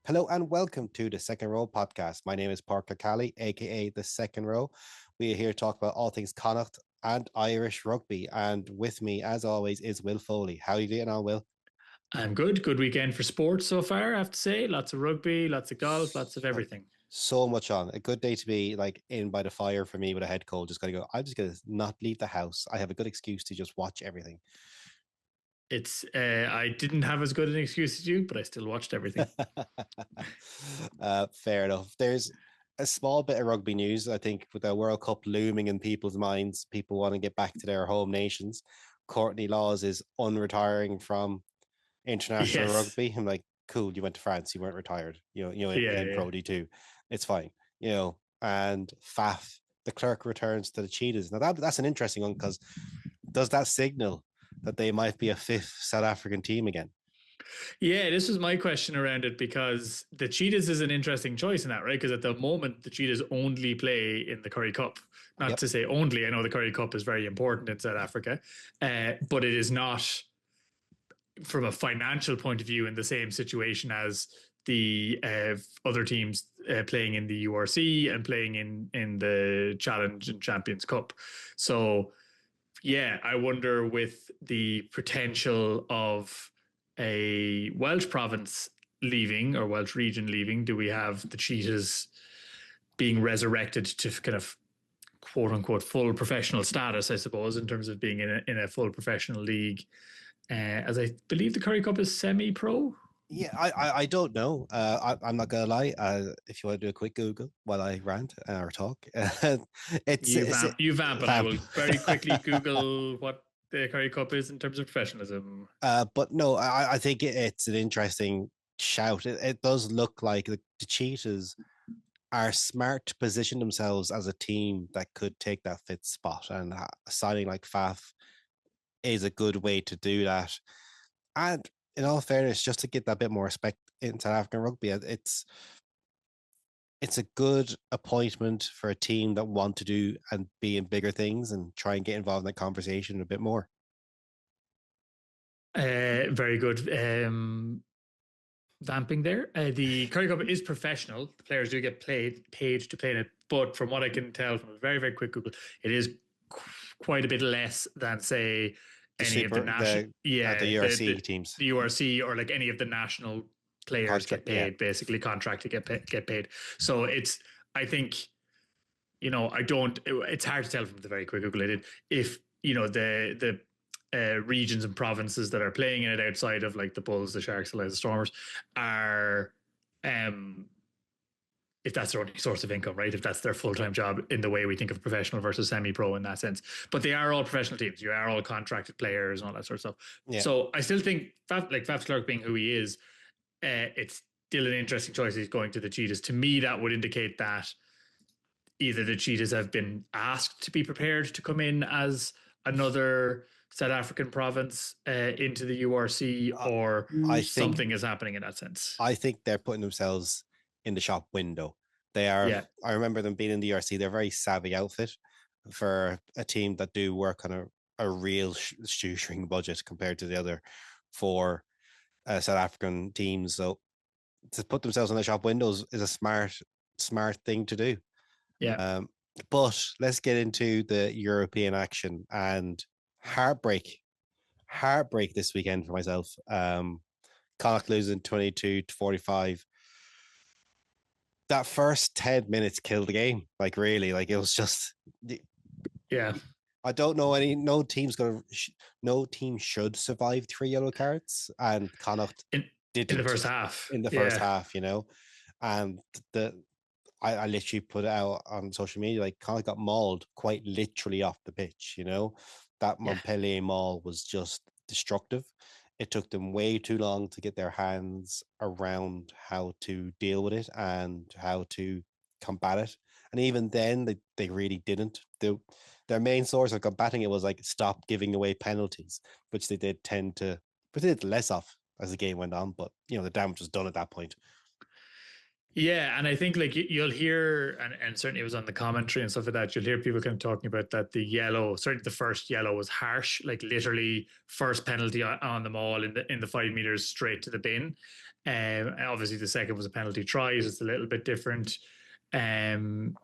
Hello and welcome to the Second Row podcast. My name is Parker Cally, aka the Second Row. We are here to talk about all things Connacht and Irish rugby. And with me, as always, is Will Foley. How are you getting on, Will? I'm good. Good weekend for sports so far, I have to say. Lots of rugby, lots of golf, lots of So, everything. so much on. A good day to be like in by the fire for me with a head cold. Just gotta go. I'm just gonna not leave the house. I have a good excuse to just watch everything. I didn't have as good an excuse as you, but I still watched everything. Fair enough. There's a small bit of rugby news. I think with the World Cup looming in people's minds, people want to get back to their home nations. Courtney Laws is unretiring from international Yes. rugby. I'm like, cool, you went to France, you weren't retired. Yeah, in yeah. Pro D2. It's fine. And Faf, the clerk returns to the Cheetahs. Now that's an interesting one because does that signal that they might be a fifth South African team again? Yeah, this was my question around it because the Cheetahs is an interesting choice in that, right? Because at the moment, the Cheetahs only play in the Curry Cup. Not Yep. to say only, I know the Curry Cup is very important in South Africa, but it is not from a financial point of view in the same situation as the other teams playing in the URC and playing in the Challenge and Champions Cup. So yeah, I wonder with the potential of a Welsh province leaving or Welsh region leaving, do we have the Cheetahs being resurrected to kind of quote unquote full professional status, I suppose, in terms of being in a full professional league? As I believe the Curry Cup is semi pro. Yeah, I don't know. I'm not gonna lie. If you want to do a quick Google while I rant or talk, it's You vamp, and I vamp. will very quickly Google what the Curry Cup is in terms of professionalism. But no, I think it's an interesting shout. It does look like the Cheetahs are smart to position themselves as a team that could take that fifth spot, and signing like Faf is a good way to do that. And in all fairness, just to get that bit more respect in South African rugby, it's a good appointment for a team that want to do and be in bigger things and try and get involved in that conversation a bit more. Very good vamping there. The Curry Cup is professional. The players do get paid to play in it, but from what I can tell from a very very quick Google, it is quite a bit less than say The any of the super national, the yeah, URC teams, the URC or like any of the national players contract, get yeah. paid, basically contracted get paid. So it's I think I don't. It's hard to tell from the very quick Google I did if the regions and provinces that are playing in it outside of like the Bulls, the Sharks, the Lions, the Stormers are um if that's their only source of income, right? If that's their full time job in the way we think of professional versus semi pro in that sense. But they are all professional teams. You are all contracted players and all that sort of stuff. Yeah, So I still think Faf Clark being who he is, it's still an interesting choice. He's going to the Cheetahs. To me, that would indicate that either the Cheetahs have been asked to be prepared to come in as another South African province into the URC, I, or I think something is happening in that sense. I think they're putting themselves in the shop window. They are. Yeah, I remember them being in the URC. They're a very savvy outfit for a team that do work on a real shoestring budget compared to the other four South African teams. So to put themselves in the shop windows is a smart thing to do. yeah. Um, but let's get into the European action and heartbreak. Heartbreak this weekend for myself. Connacht losing 22-45. That first 10 minutes killed the game. Like, really, like it was just. Yeah, I don't know any. No team should survive three yellow cards, and Connacht in in the didn't first half. in the first Yeah, half. And the I literally put it out on social media like Connacht got mauled quite literally off the pitch. That yeah. Montpellier maul was just destructive. It took them way too long to get their hands around how to deal with it and how to combat it. And even then, they really didn't. Their main source of combating it was like stop giving away penalties, which they did tend to, but they did less of as the game went on. But the damage was done at that point. Yeah, and I think like you'll hear, and certainly it was on the commentary and stuff like that. You'll hear people kind of talking about that the yellow, certainly the first yellow was harsh, like literally first penalty on the maul in the 5 meters straight to the bin. And obviously, the second was a penalty try, so it's a little bit different. Um,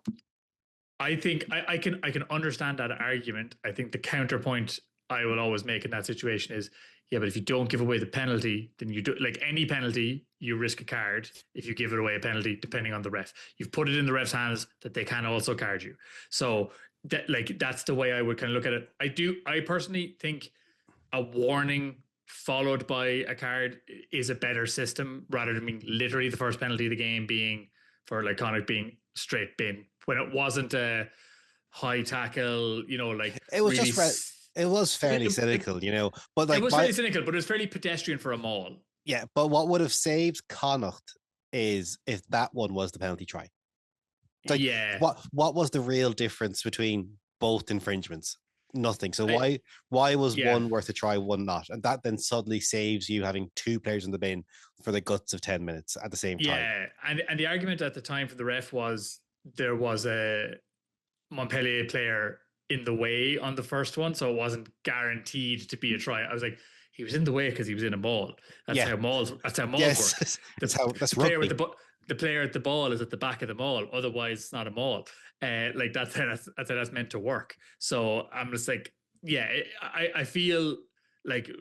I think I can understand that argument. I think the counterpoint I will always make in that situation is, yeah, but if you don't give away the penalty, then you do, like any penalty, you risk a card if you give it away a penalty, depending on the ref. You've put it in the ref's hands that they can also card you. So that's the way I would kind of look at it. I personally think a warning followed by a card is a better system rather than being literally the first penalty of the game being for like Connacht being straight bin when it wasn't a high tackle, like It was really. just it was fairly It, it, cynical, but it like was fairly cynical, but it was fairly pedestrian for a maul. yeah, but what would have saved Connacht is if that one was the penalty try. Like Yeah, what was the real difference between both infringements? Nothing. So I, why was yeah, one worth a try, one not? And that then suddenly saves you having two players in the bin for the guts of 10 minutes at the same time. yeah, and the argument at the time for the ref was there was a Montpellier player in the way on the first one, so it wasn't guaranteed to be a try. I was like, he was in the way because he was in a maul. That's Yeah. how mauls. That's how mauls work. Yes. The That's the player with rugby. the player at the ball is at the back of the maul. Otherwise, it's not a maul. Like that's how that's meant to work. So I'm just like, yeah, I feel like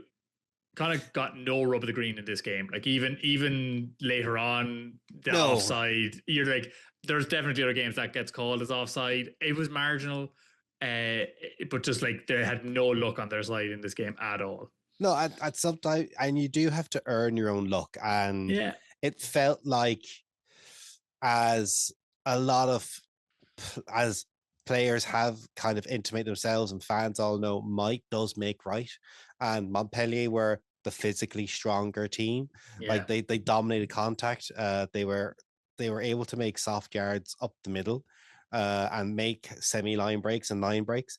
kind of got no rub of the green in this game. Like even later on, the No. offside, you're like, there's definitely other games that gets called as offside. It was marginal, but just like they had no luck on their side in this game at all. No, at some time, and you do have to earn your own luck. And Yeah, it felt like as a lot of as players have kind of intimated themselves and fans all know might does make right. And Montpellier were the physically stronger team. yeah, Like they dominated contact. They were able to make soft yards up the middle and make semi line breaks and line breaks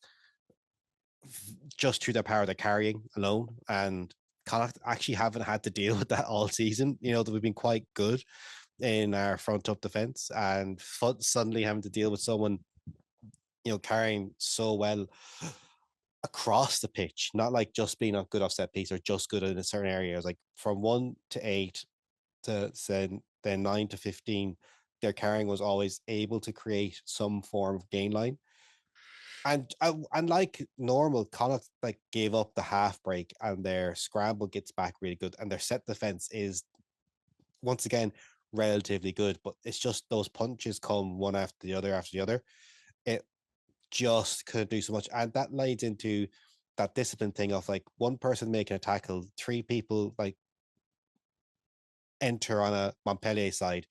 just through their power of their carrying alone. And Connacht actually haven't had to deal with that all season. We've been quite good in our front up defense, and suddenly having to deal with someone carrying so well across the pitch, not like just being a good offset piece or just good in a certain area. Like from 1 to 8 to then 9 to 15, their carrying was always able to create some form of gain line. And like normal, Connacht like gave up the half break, and their scramble gets back really good, and their set defense is once again relatively good. But it's just those punches come one after the other after the other. It just couldn't do so much. And that leads into that discipline thing of like one person making a tackle, three people like enter on a Montpellier side,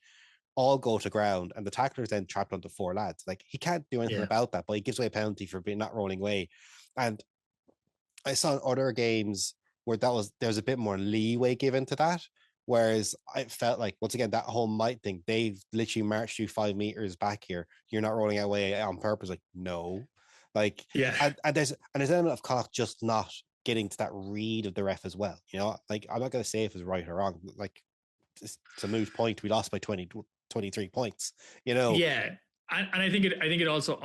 all go to ground, and the tackler is then trapped onto four lads. Like he can't do anything yeah, about that, but he gives away a penalty for being not rolling away. And I saw in other games where there's a bit more leeway given to that. Whereas I felt like once again that whole might thing, they've literally marched you 5 meters back here. You're not rolling away on purpose. Like no, like yeah. and there's an element of Connacht just not getting to that read of the ref as well. Like I'm not going to say if it's right or wrong. Like it's a moot point. We lost by 23 points. Yeah, and I think it also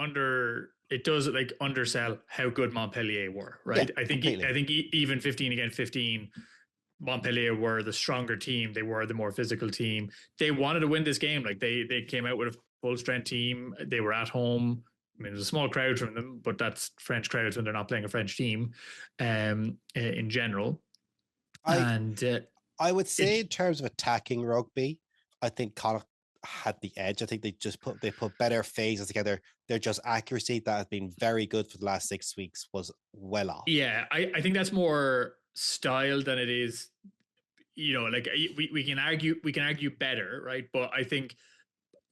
it does like undersell how good Montpellier were, Yeah, right? completely. I think even 15 against 15, Montpellier were the stronger team. They were the more physical team. They wanted to win this game. Like they came out with a full strength team. They were at home. I mean, there's a small crowd from them, but that's French crowds when they're not playing a French team, in general. I And I would say it in terms of attacking rugby, I think Connacht had the edge. I think they put better phases together. Their just accuracy that has been very good for the last 6 weeks was well off. Yeah, I think that's more style than it is. Like we can argue better, right? But I think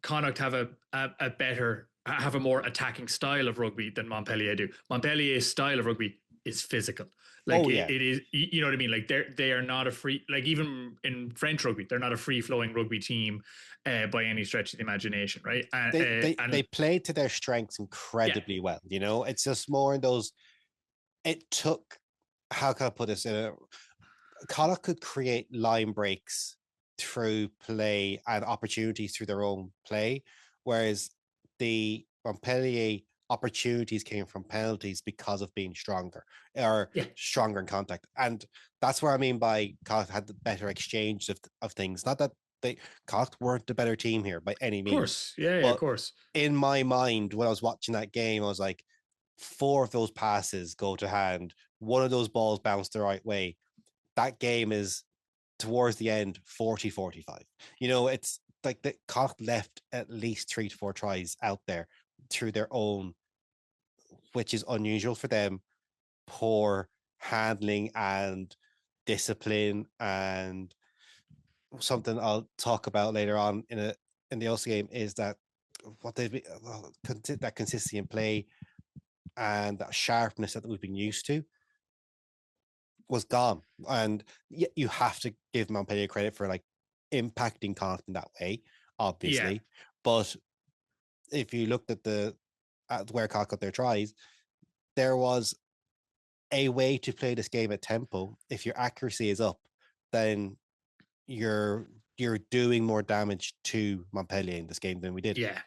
Connacht have a better have a more attacking style of rugby than Montpellier do. Montpellier's style of rugby is physical. Like Oh it, yeah, it is, you know what I mean? Like they are not a free, like even in French rugby, they're not a free flowing rugby team by any stretch of the imagination, right? they And played to their strengths yeah, incredibly well. It's just more in those. It took, how can I put this? Connacht could create line breaks through play and opportunities through their own play, whereas the Montpellier opportunities came from penalties because of being stronger or Yeah, stronger in contact. And that's where I mean by Connacht had the better exchange of things. Not that Connacht weren't the better team here by any of means, course. Yeah, yeah, of but course. in my mind, when I was watching that game, I was like, 4 of those passes go to hand. One of those balls bounced the right way. That game is towards the end 40-45. It's like the Connacht left at least 3 to 4 tries out there through their own, which is unusual for them, poor handling and discipline. And something I'll talk about later on in the Ulster game is that what they've been, that consistency in play and that sharpness that we've been used to was gone. And you have to give Montpellier credit for like impacting Connacht in that way, Yeah, obviously. But if you looked at where Connacht got their tries, there was a way to play this game at tempo. If your accuracy is up, then you're you're doing more damage to Montpellier in this game than we did. yeah.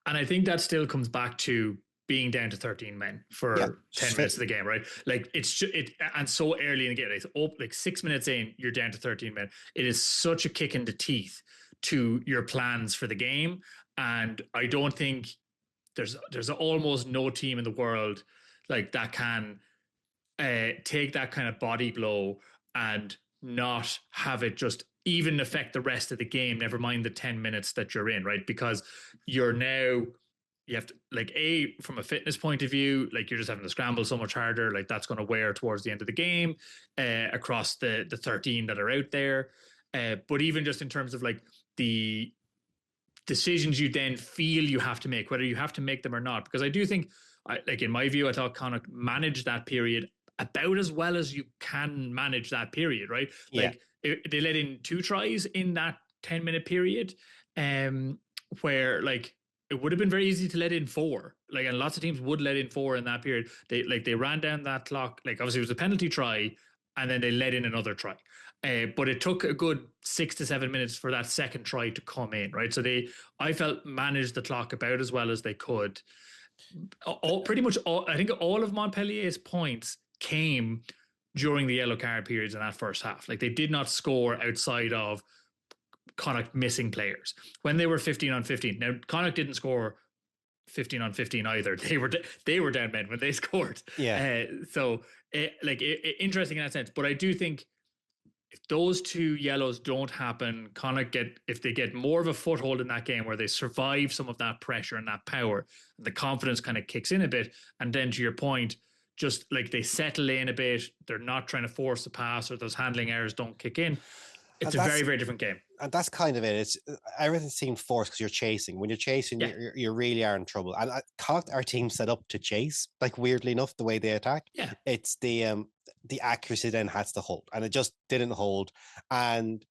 And I think that still comes back to being down to 13 men Yeah, for 10 minutes of the game, right? Like and so early in the game, like 6 minutes in, you're down to 13 men. It is such a kick in the teeth to your plans for the game. And I don't think there's almost no team in the world like that can take that kind of body blow and not have it just even affect the rest of the game, never mind the 10 minutes that you're in, right? Because you're now, you have to, like, from a fitness point of view, like you're just having to scramble so much harder, like that's going to wear towards the end of the game across the 13 that are out there. But even just in terms of like the decisions you then feel you have to make, whether you have to make them or not. Because I do think, like in my view, I thought Connacht managed that period about as well as you can manage that period, right? yeah. Like they let in 2 tries in that 10-minute period, where like it would have been very easy to let in 4. Like, and lots of teams would let in 4 in that period. They ran down that clock. Like obviously it was a penalty try, and then they let in another try. But it took a good 6 to 7 minutes for that second try to come in, right? So I felt, managed the clock about as well as they could. Pretty much all, I think all of Montpellier's points came during the yellow card periods in that first half. Like they did not score outside of Connacht missing players when they were 15 on 15. Now Connacht didn't score 15 on 15 either. They were down men when they scored. Yeah. So interesting in that sense. But I do think if those 2 yellows don't happen, Connacht if they get more of a foothold in that game where they survive some of that pressure and that power, the confidence kind of kicks in a bit. And then to your point, just like they settle in a bit, they're not trying to force the pass or those handling errors don't kick in. It's And a very, that's very different game. and that's kind of it. It's everything seemed forced because you're chasing. When you're chasing, Yeah. you really are in trouble. And Connacht, our team set up to chase. Like weirdly enough, the way they attack, Yeah. it's the accuracy then has to hold, and it just didn't hold. And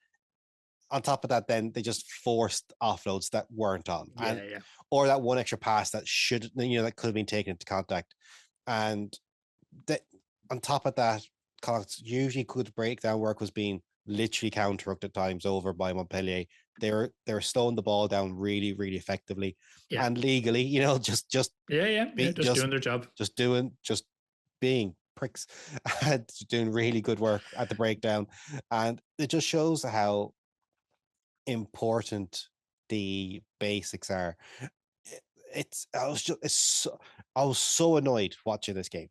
on top of that, then they just forced offloads that weren't on, and Yeah. or that one extra pass that should that could have been taken into contact, and that on top of that, Connacht's usually good breakdown work was being literally counterhooked at times over by Montpellier. They're slowing the ball down really, really effectively Yeah. and legally, just Yeah. Just doing their job. just being pricks and doing really good work at the breakdown. And it just shows how important the basics are. I was so annoyed watching this game,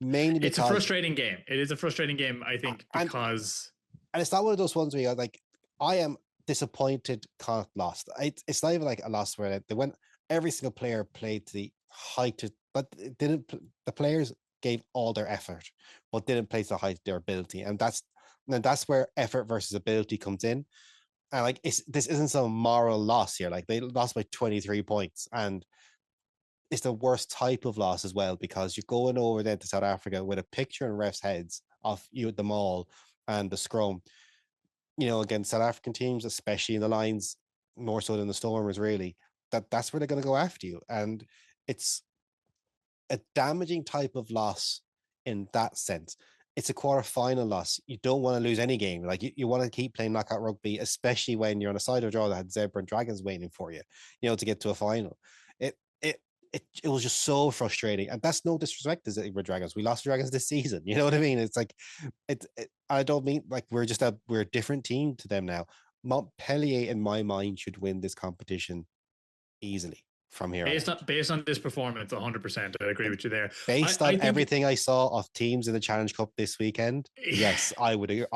mainly It's a because frustrating game. It is a frustrating game, I think, and because it's not one of those ones where you're like, I am disappointed Connacht lost. It's not even like a loss where they went, every single player played to the height of, but it didn't, the players gave all their effort, but didn't play to the height of their ability. And that's where effort versus ability comes in. And like, this isn't some moral loss here. Like they lost by 23 points, and it's the worst type of loss as well, because you're going over there to South Africa with a picture in refs' heads of you at the maul and the scrum. Against South African teams, especially in the lines, more so than the Stormers, really, that's where they're going to go after you. And it's a damaging type of loss in that sense. It's a quarter-final loss. You don't want to lose any game. Like you want to keep playing knockout rugby, especially when you're on a side of draw that had Zebra and Dragons waiting for you, to get to a final. It it was just so frustrating. And that's no disrespect to the Dragons. We lost the Dragons this season. You know what I mean? It's like I don't mean like we're a different team to them now. Montpellier, in my mind, should win this competition easily from here on out. Based on this performance, 100%. I agree with you there. Based I on think everything I saw of teams in the Challenge Cup this weekend, yes, I would agree.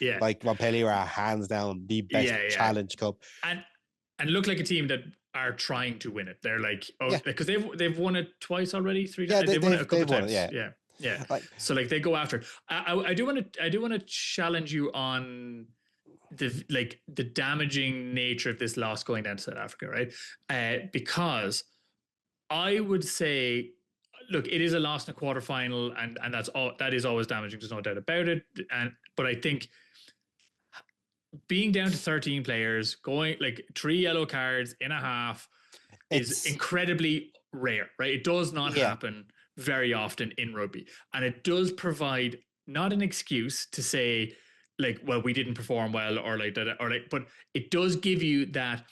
yeah, Like Montpellier are hands down the best yeah, Challenge Cup. and look like a team that are trying to win it. They're like, oh, Yeah, because they've won it twice already, three yeah, times. They've won it a couple they've of won it. times. Yeah, Yeah, yeah. like So like they go after it. I do want to challenge you on the damaging nature of this loss going down to South Africa, right? Because I would say, look, it is a loss in a quarterfinal, and that is always damaging. There's no doubt about it. But I think being down to 13 players, going like 3 yellow cards in a half, is it's incredibly rare, right? It does not yeah. happen very often in rugby, and it does provide not an excuse to say like, well, we didn't perform well, or like that, or like, but it does give you that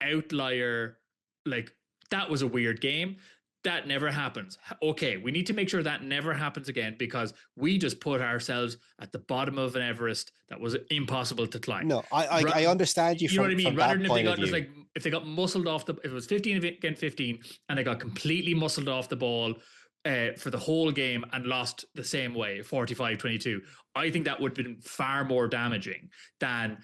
outlier, like that was a weird game. That never happens. Okay, we need to make sure that never happens again, because we just put ourselves at the bottom of an Everest that was impossible to climb. No, I understand you You know what I mean? from Rather that than if they point of got just view. like, if they got muscled off if it was 15 against 15 and they got completely muscled off the ball for the whole game and lost the same way, 45-22, I think that would have been far more damaging than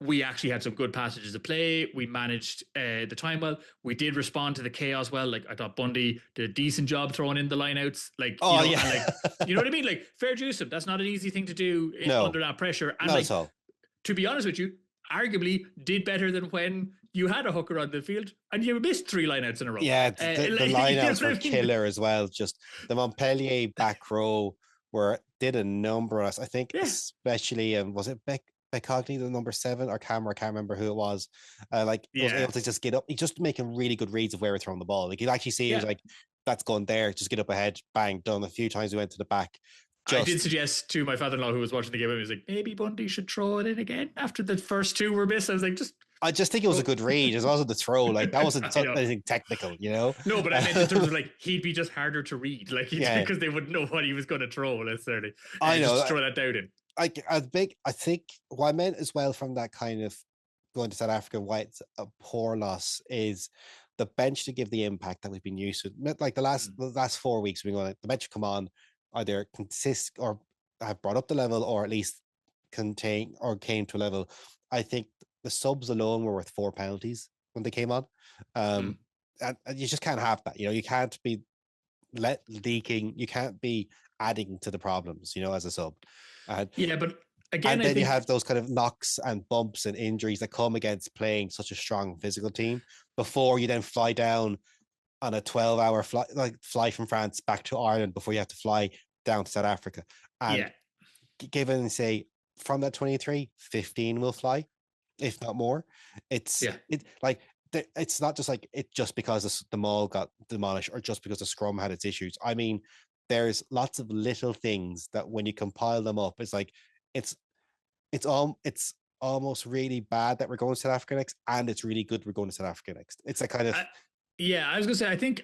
we actually had some good passages of play. We managed the time well. We did respond to the chaos well. Like I thought Bundy did a decent job throwing in the lineouts. Like, Oh and like, yeah, you know what I mean? Like fair juice him. That's not an easy thing to do no, under that pressure. And not like, at all. to be honest with you, arguably did better than when you had a hooker on the field and you missed 3 lineouts in a row. Yeah, the Like, you know lineouts what were I mean? killer as well. Just the Montpellier back row did a number on us. I think Yeah. especially was it Becogny, the number 7, or Camera? I can't remember who it was. Like was Yeah. able to just get up. He just making really good reads of where we're throwing the ball. Like you actually see it was Yeah. like that's going there. Just get up ahead, bang, done. A few times we went to the back. I did Just suggest to my father-in-law who was watching the game, he was like, maybe Bundy should throw it in again after the first 2 were missed. I was like, just I just think it was a good read. It wasn't the throw. Like that wasn't I know. anything technical, you know. No, but I meant in terms of like he'd be just harder to read, like Yeah, because they wouldn't know what he was going to throw necessarily. I Just know. to throw that down in. I think what I meant as well from that kind of going to South Africa, why it's a poor loss is the bench to give the impact that we've been used to. Like the last 4 weeks, we've been going, the bench come on, either consist or have brought up the level, or at least contain or came to a level. I think the subs alone were worth 4 penalties when they came on. Mm. And you just can't have that. You can't be leaking. You can't be adding to the problems, as a sub. And Yeah, but again, and I then you think have those kind of knocks and bumps and injuries that come against playing such a strong physical team before you then fly down on a 12-hour fly from France back to Ireland before you have to fly down to South Africa. And yeah, given, say, from that 23, 15 will fly, if not more. It's yeah. it's not just like it just because the maul got demolished or just because the scrum had its issues. I mean, there's lots of little things that when you compile them up, it's like it's it's almost really bad that we're going to South Africa next, and it's really good we're going to South Africa next. It's a kind of Yeah, I was gonna say, I think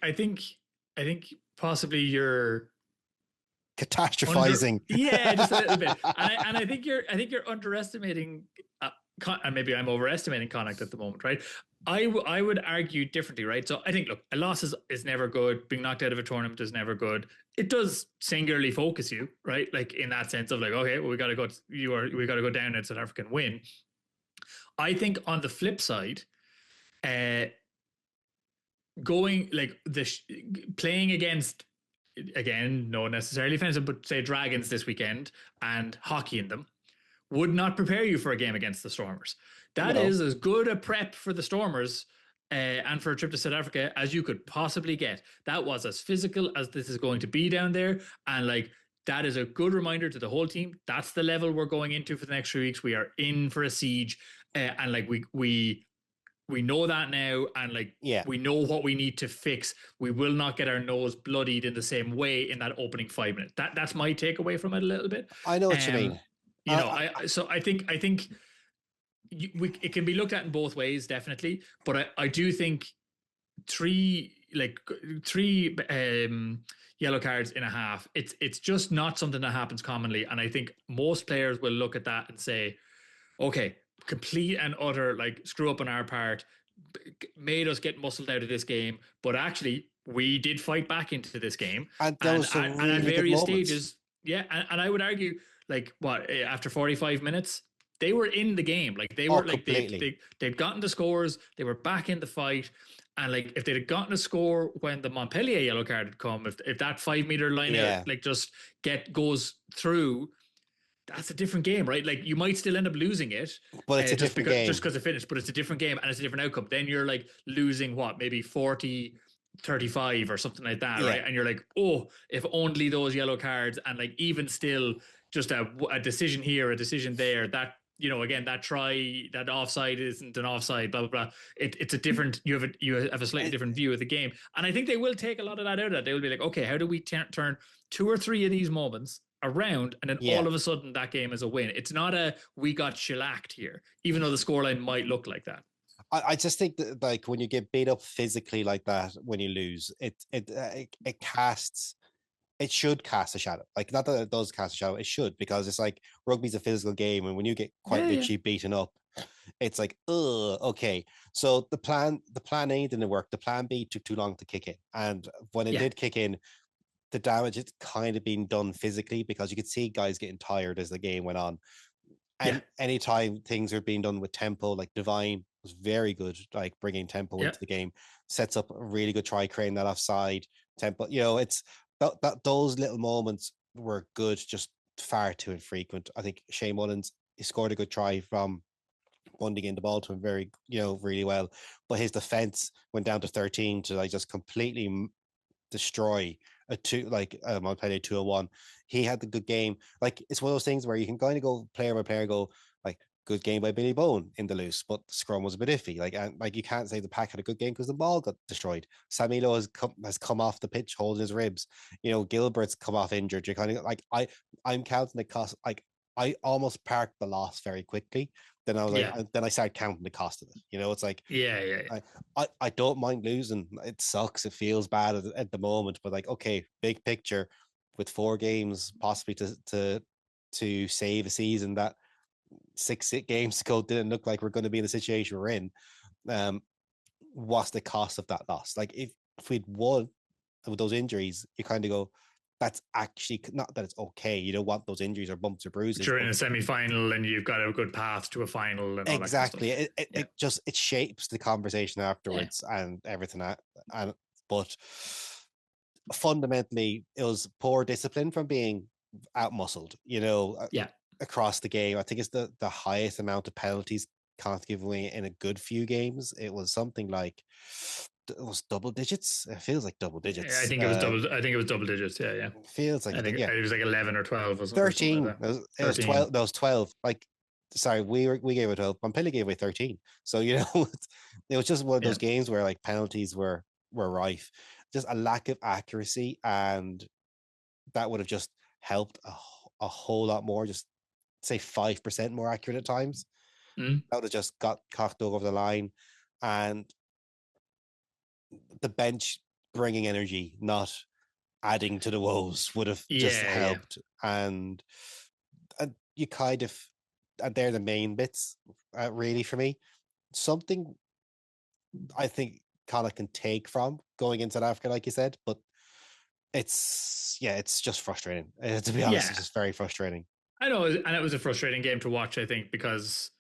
possibly you're catastrophizing. yeah, just a little bit, and I think you're underestimating, and maybe I'm overestimating Connacht at the moment, right? I would argue differently, right? So I think, look, a loss is never good. Being knocked out of a tournament is never good. It does singularly focus you, right? Like in that sense of like, okay, well, we got to go down and South African win. I think on the flip side, uh, going like playing against, again, no necessarily offensive, but say Dragons this weekend and hockey in them would not prepare you for a game against the Stormers. That No. is as good a prep for the Stormers and for a trip to South Africa as you could possibly get. That was as physical as this is going to be down there. And like, that is a good reminder to the whole team. That's the level we're going into for the next 3 weeks. We are in for a siege. And like, we know that now, and like Yeah, we know what we need to fix. We will not get our nose bloodied in the same way in that opening 5 minutes. That's my takeaway from it a little bit. I know what you mean. I think it can be looked at in both ways, definitely. But I do think like three yellow cards in a half. It's just not something that happens commonly, and I think most players will look at that and say, okay, complete and utter like screw up on our part, made us get muscled out of this game, but actually we did fight back into this game, And there and was some and at really good various moments. stages, yeah, and I would argue like what after 45 minutes they were in the game, like they Oh, were like completely. they'd gotten the scores, they were back in the fight. And like if they'd have gotten a score when the Montpellier yellow card had come, if that 5 meter line out Yeah, like just get goes through, that's a different game, right? Like you might still end up losing it, but it's a just different because game. it finished, but it's a different game and it's a different outcome. Then you're like losing what, maybe 40-35 or something like that, Yeah, right? And you're like, oh, if only those yellow cards, and like even still, just a decision here, a decision there, that again, that try, that offside isn't an offside, blah blah blah. It's a different. You have a slightly it, different view of the game, and I think they will take a lot of that out of it. They will be like, okay, how do we turn two or three of these moments around, and then yeah. all of a sudden that game is a win. It's not a we got shellacked here, even though the scoreline might look like that. I just think that like when you get beat up physically like that, when you lose, it casts. It should cast a shadow. Like not that it does cast a shadow, it should, because it's like rugby's a physical game, and when you get quite Yeah, yeah, literally beaten up, it's like, okay. So the plan A didn't work. The plan B took too long to kick in, and when it yeah, did kick in, the damage had kind of been done physically because you could see guys getting tired as the game went on. yeah, And anytime things are being done with tempo, like Divine was very good, like bringing tempo yeah. into the game, sets up a really good try, creating that offside tempo. It's that those little moments were good, just far too infrequent. I think Shane Mullins, he scored a good try from bunding in the ball to him very, really well, but his defense went down to 13 to like just completely destroy a two like Montpellier 201. He had the good game. Like it's one of those things where you can kind of go player by player, go like good game by Billy Bone in the loose, but the scrum was a bit iffy. Like and like you can't say the pack had a good game because the ball got destroyed. Samilo has come off the pitch holding his ribs. Gilbert's come off injured. You're kind of like I'm counting the cost. Like I almost parked the loss very quickly. Then I was like, Yeah, then I started counting the cost of it. It's like yeah, yeah, I don't mind losing. It sucks. It feels bad at the moment, but like, okay, big picture, with 4 games possibly to save a season that 6 games ago didn't look like we're going to be in the situation we're in. Um, what's the cost of that loss? Like if we'd won with those injuries, you kind of go, that's actually not that it's okay. You don't want those injuries or bumps or but bruises, you're in but a semi-final and you've got a good path to a final and all that kind of exactly. stuff. It Yeah, just it shapes the conversation yeah, afterwards and everything and but fundamentally it was poor discipline from being out muscled, yeah. across the game. I think it's the highest amount of penalties Connacht give away in a good few games. It was something like it was double digits. It feels like double Yeah, I digits. think it was double. I think it was double digits. Yeah, yeah. Feels like I think yeah, it was like 11 or 12 or something like 13. that. It was 13. 12. That was 12. Like, sorry, we gave it 12. Montpellier gave away 13. So it was just one of Yeah. those games where like penalties were rife. Just a lack of accuracy, and that would have just helped a whole lot more. Just say 5% more accurate at times. Mm. That would have just got cocked over the line, and the bench bringing energy, not adding to the woes, would have just Yeah, yeah. helped. And you kind of, and they're the main bits, really for me. Something I think Connacht can take from going into South Africa, like you said, but it's just frustrating. To be honest, Yeah. it's just very frustrating. I know, and it was a frustrating game to watch, I think, because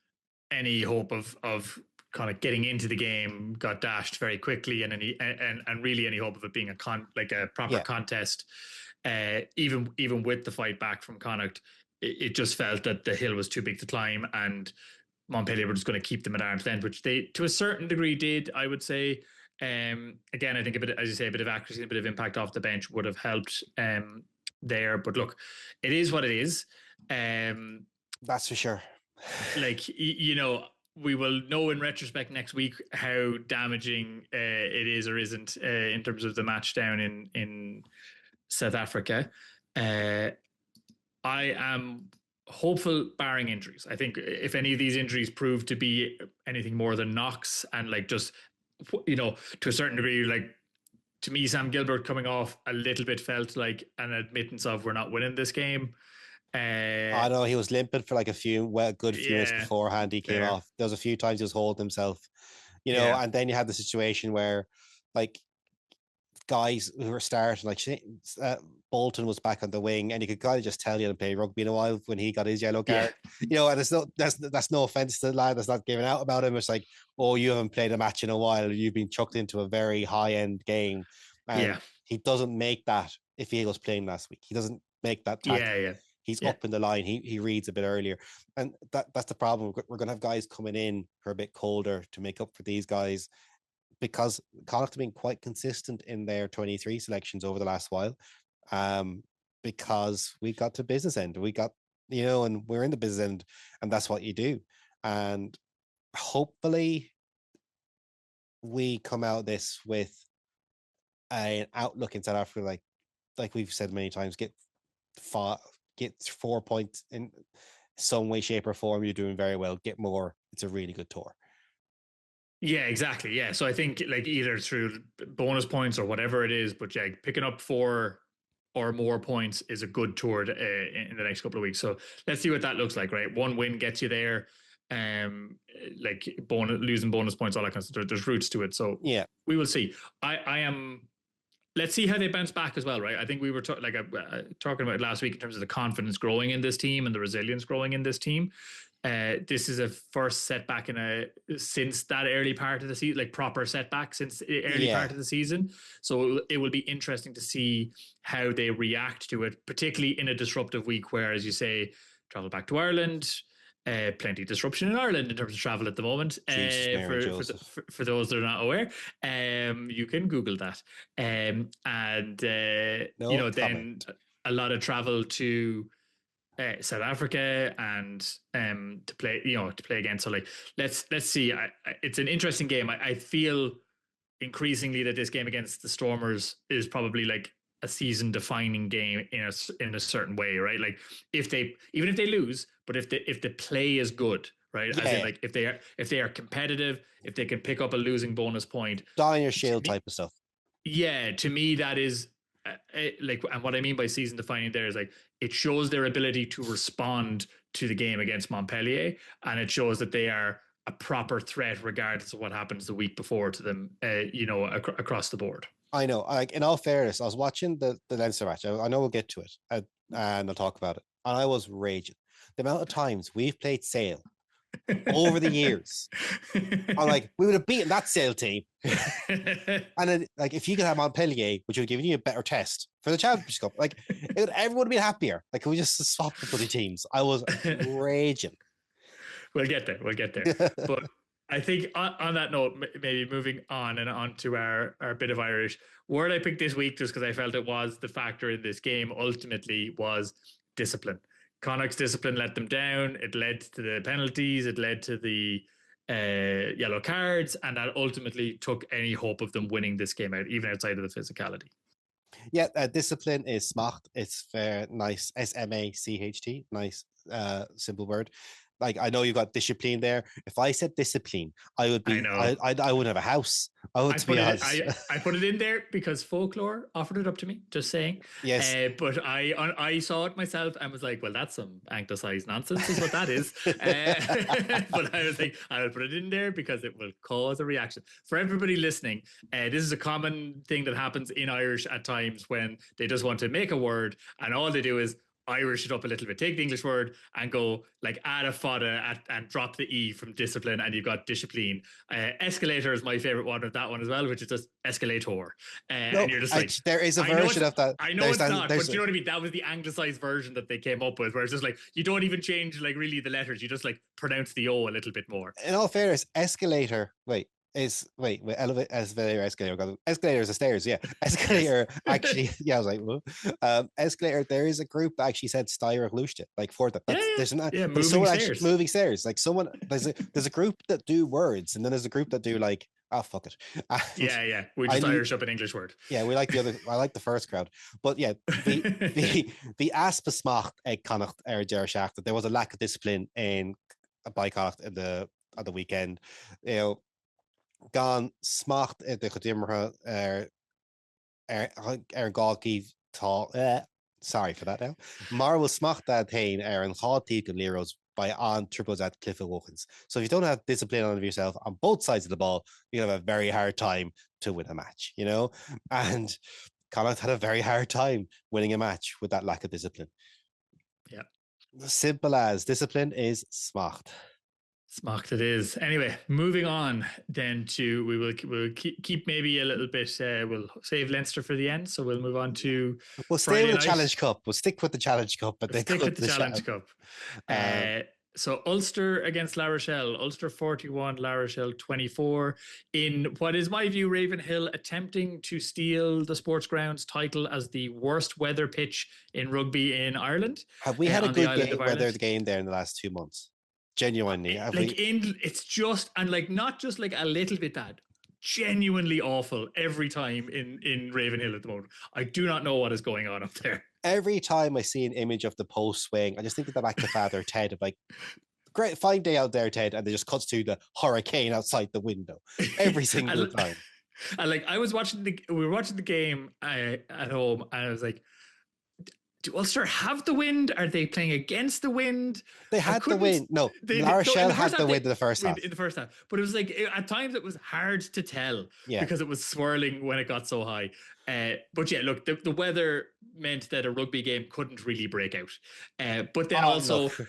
any hope of kind of getting into the game got dashed very quickly, and really any hope of it being like a proper Yeah, contest, even with the fight back from Connacht, it just felt that the hill was too big to climb, and Montpellier were just going to keep them at arm's length, which they to a certain degree did, I would say. Again, I think a bit, as you say, a bit of accuracy, a bit of impact off the bench would have helped there. But look, it is what it is. Um, that's for sure. like we will know in retrospect next week how damaging it is or isn't in terms of the match down in South Africa. Uh, I am hopeful, barring injuries. I think if any of these injuries prove to be anything more than knocks and like just to a certain degree, like to me, Sam Gilbert coming off a little bit felt like an admittance of we're not winning this game. I know he was limping for like good few minutes Yeah, beforehand he came fair. off. There was a few times he was holding himself, Yeah, and then you had the situation where like guys who were starting, like Bolton was back on the wing, and you could kind of just tell he hadn't played rugby in a while when he got his yellow yeah, card. And it's no that's no offense to the lad that's not giving out about him. It's like, oh, you haven't played a match in a while. You've been chucked into a very high end game, and yeah, he doesn't make that. If he was playing last week, he doesn't make that tackle. yeah, yeah, He's yeah. up in the line. He reads a bit earlier, and that's the problem. We're going to have guys coming in who are a bit colder to make up for these guys, because Connacht have been quite consistent in their 23 selections over the last while. Because we got to business end. We got, and we're in the business end, and that's what you do. And hopefully we come out this with an outlook in South Africa, like we've said many times, get 4 points in some way, shape, or form. You're doing very well. Get more. It's a really good tour. Yeah, exactly. Yeah. So I think like either through bonus points or whatever it is, but yeah, picking up 4 or more points is a good tour in the next couple of weeks. So let's see what that looks like, right? One win gets you there. Like losing bonus points, all that kind of stuff. There's roots to it. So Yeah, we will see. I am. Let's see how they bounce back as well, right? I think we were talking about it last week in terms of the confidence growing in this team and the resilience growing in this team. This is a first setback since that early part of the season, like proper setback since the early yeah. part of the season. So it will be interesting to see how they react to it, particularly in a disruptive week where, as you say, travel back to Ireland. Plenty of disruption in Ireland in terms of travel at the moment. Jesus, Mary, Joseph. For those that are not aware, you can Google that. And No then comment. a lot of travel to South Africa and to play again. So like let's see. It's an interesting game. I feel increasingly that this game against the Stormers is probably like a season defining game in a certain way, right? Like if they even if they lose, but if the play is good, right? As in Yeah, like if they are competitive, if they can pick up a losing bonus point, die on your to shield me, type of stuff. yeah, to me that is like, and what I mean by season defining there is like it shows their ability to respond to the game against Montpellier, and it shows that they are a proper threat regardless of what happens the week before to them, across the board. I know. Like, in all fairness, I was watching the Leinster match. I know we'll get to it, and I'll talk about it. And I was raging. The amount of times we've played Sale over the years, I'm like, we would have beaten that Sale team. And then, like, if you could have Montpellier, which would have given you a better test for the Championship Cup, like, everyone would have been happier. Like, we just swapped the bloody teams. I was raging. We'll get there. We'll get there. But I think on that note, maybe moving on and on to our bit of Irish word I picked this week, just because I felt it was the factor in this game. Ultimately, was discipline. Connacht's discipline let them down. It led to the penalties. It led to the yellow cards, and that ultimately took any hope of them winning this game out, even outside of the physicality. Yeah, discipline is smacht. It's fair, nice. SMACHT, nice, simple word. Like, I know you got discipline there. If I said discipline, I would I be, know. I wouldn't have a house. I would, to be honest. I put it in there because folklore offered it up to me. Just saying. Yes. But I saw it myself and was like, well, that's some anglicized nonsense, is what that is. But I was like, I will put it in there because it will cause a reaction for everybody listening. This is a common thing that happens in Irish at times when they just want to make a word, and all they do is Irish it up a little bit, take the English word and go like add a fada and drop the E from discipline, and you've got discipline. Escalator is my favorite one of that one as well, which is just escalator. No, And you're just like, there is a I know version of that. I know it's not, but you know what I mean? That was the anglicized version that they came up with, where it's just like, you don't even change like really the letters, you just like pronounce the O a little bit more. In all fairness, escalator. Wait, escalator. Escalator is the stairs. Yeah, Yes. escalator. Actually, yeah, I was like, well, escalator. There is a group that actually said Styre Luchte, like for that. Yeah, That's yeah. there's not, Yeah, but moving someone actually stairs. moving stairs. Like someone there's a group that do words, and then there's a group that do like, oh fuck it. And Yeah, yeah. We I just Irish up an English word. yeah, we like the other. I like the first crowd, but yeah, the Aspasmacht at Connacht Deir that there was a lack of discipline in by Connacht at the weekend. You know, gan smacht de Godimmerha Galki tall. Sorry for that now. Mar will smack that thing and Haughty and Leros by on triples at Clifford Wilkins. So if you don't have discipline on yourself on both sides of the ball, you're gonna have a very hard time to win a match, you know? And Connacht had a very hard time winning a match with that lack of discipline. Yeah. Simple as discipline is smart. Smacked it is. Anyway, moving on then to we'll keep maybe a little bit. We'll save Leinster for the end, so we'll move on to We'll stay Friday with the night. Challenge Cup. We'll stick with the Challenge Cup, but then Stick with the Challenge Cup. So Ulster against La Rochelle. Ulster 41, La Rochelle 24. In what is my view, Ravenhill attempting to steal the Sports Grounds title as the worst weather pitch in rugby in Ireland. Have we had a good game weather game there in the last 2 months? Genuinely, it's just, and like not just like a little bit bad, genuinely awful every time in Ravenhill at the moment. I do not know what is going on up there. Every time I see an image of the post swing, I just think of the back to Father Ted of like, great, fine day out there, Ted, and they just cuts to the hurricane outside the window every single time. And like we were watching the game at home, and I was like, do Ulster have the wind? Are they playing against the wind? They had the wind. No, La Rochelle had the wind in the first half. In the first half. But it was like, at times it was hard to tell because it was swirling when it got so high. But yeah, look, the weather meant that a rugby game couldn't really break out. But then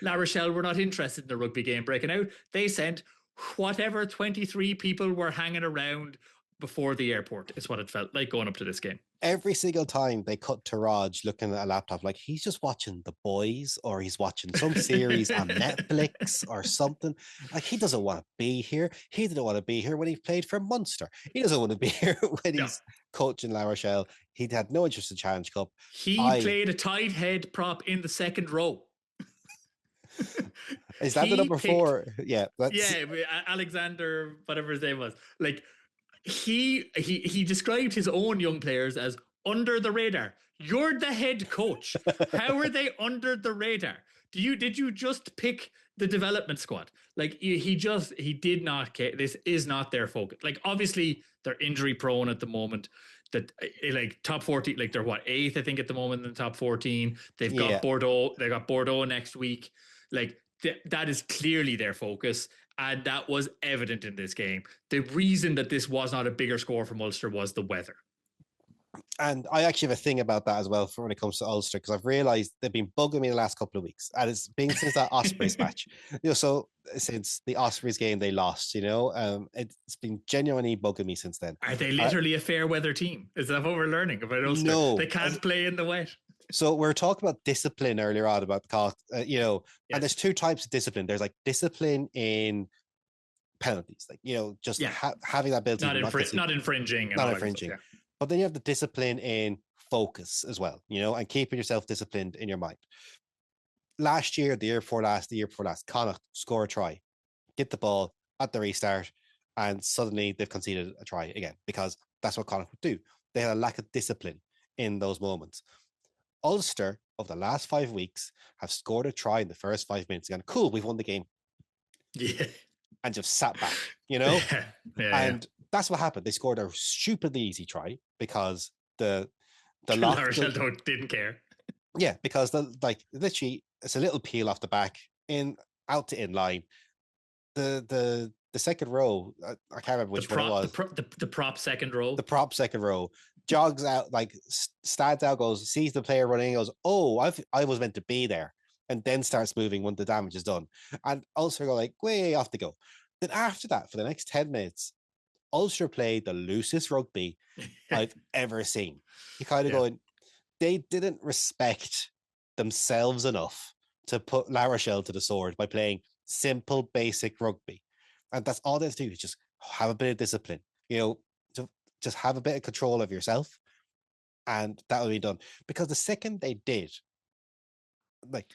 La Rochelle were not interested in the rugby game breaking out. They sent whatever 23 people were hanging around before the airport is what it felt like going up to this game. Every single time they cut to Raj looking at a laptop, like he's just watching The Boys or he's watching some series on Netflix or something. Like he doesn't want to be here. He didn't want to be here when he played for Munster. He doesn't want to be here when he's coaching La Rochelle. He had no interest in Challenge Cup. He played a tight head prop in the second row. Is that the number 4? Yeah. Alexander, whatever his name was. Like, he described his own young players as under the radar. You're the head coach. How are they under the radar? Did you just pick the development squad? Like he did not care. This is not their focus. Like obviously they're injury prone at the moment. That like top 14, like they're 8th, I think at the moment in the top 14. They've got Bordeaux. They got Bordeaux next week. Like that is clearly their focus. And that was evident in this game. The reason that this was not a bigger score from Ulster was the weather. And I actually have a thing about that as well for when it comes to Ulster, because I've realized they've been bugging me the last couple of weeks. And it's been since that Ospreys match. So since the Ospreys game they lost, it's been genuinely bugging me since then. Are they literally a fair weather team? Is that what we're learning about Ulster? No. They can't play in the wet. So we're talking about discipline earlier on about and there's 2 types of discipline. There's like discipline in penalties, like having that ability, not infringing, not infringing. But then you have the discipline in focus as well, and keeping yourself disciplined in your mind. Last year, the year before last, Connacht score a try, get the ball at the restart, and suddenly they've conceded a try again because that's what Connacht would do. They had a lack of discipline in those moments. Ulster, of the last 5 weeks, have scored a try in the first 5 minutes again. Cool, we've won the game. Yeah. And just sat back, and that's what happened. They scored a stupidly easy try because the La Rochelle didn't care. Yeah, because literally it's a little peel off the back out to in line. The second row, I can't remember which one it was. The prop second row. The prop second row jogs out, stands out, sees the player running, goes, "Oh, I was meant to be there." And then starts moving when the damage is done. And Ulster go way off to go. Then after that, for the next 10 minutes, Ulster played the loosest rugby I've ever seen. You kind of going, they didn't respect themselves enough to put La Rochelle to the sword by playing simple, basic rugby. And that's all they have to do is just have a bit of discipline, to just have a bit of control of yourself. And that will be done. Because the second they did,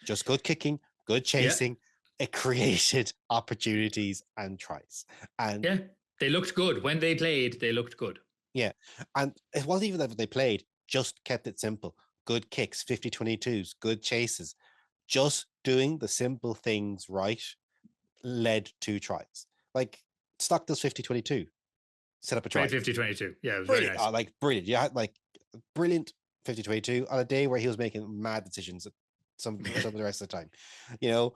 just good kicking, good chasing, it created opportunities and tries. And they looked good. When they played, they looked good. Yeah. And it wasn't even that they played, just kept it simple. Good kicks, 50-22s, good chases. Just doing the simple things right led to tries. Like Stockdale's 50-22. Set up a try. 50-22. Yeah, it was brilliant. Very nice. Brilliant. Yeah, brilliant 50-22 on a day where he was making mad decisions some of the rest of the time. You know,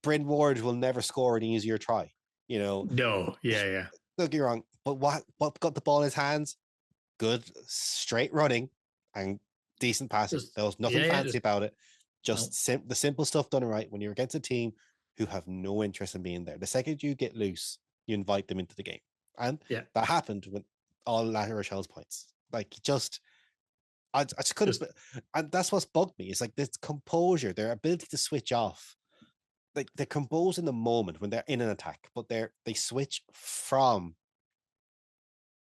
Bryn Ward will never score an easier try. You know, No, yeah. don't get me wrong, but what got the ball in his hands? Good straight running and decent passing. Just There was nothing yeah, fancy just about it. no, Just the simple stuff done right when you're against a team who have no interest in being there. The second you get loose, you invite them into the game, and yeah, that happened with all La Rochelle's points. Like just, I just couldn't, just and that's what's bugged me. It's like this composure, their ability to switch off. Like they're composed in the moment when they're in an attack, but they switch from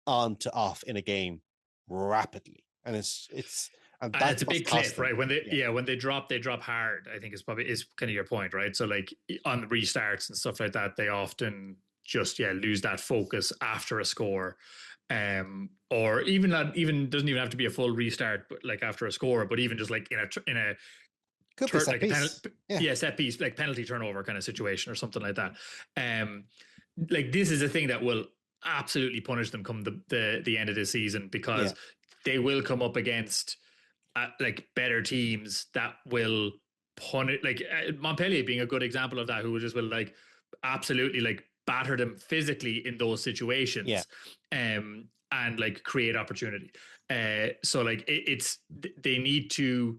on to off in a game rapidly, and it's and and that's it's a what's big cost cliff, them. right? When Yeah, they drop hard. I think is probably is kind of your point, right? So like on the restarts and stuff like that, they often just lose that focus after a score, or even not even doesn't even have to be a full restart, but like after a score, but even just like in a could be set like a penalty, piece. Yeah, set piece, like penalty turnover kind of situation or something like that. Um, like this is a thing that will absolutely punish them come the end of the season yeah, because they will come up against like better teams that will punish like Montpellier being a good example of that, who just will like absolutely like batter them physically in those yeah. situations, and like create opportunity. So like it's they need to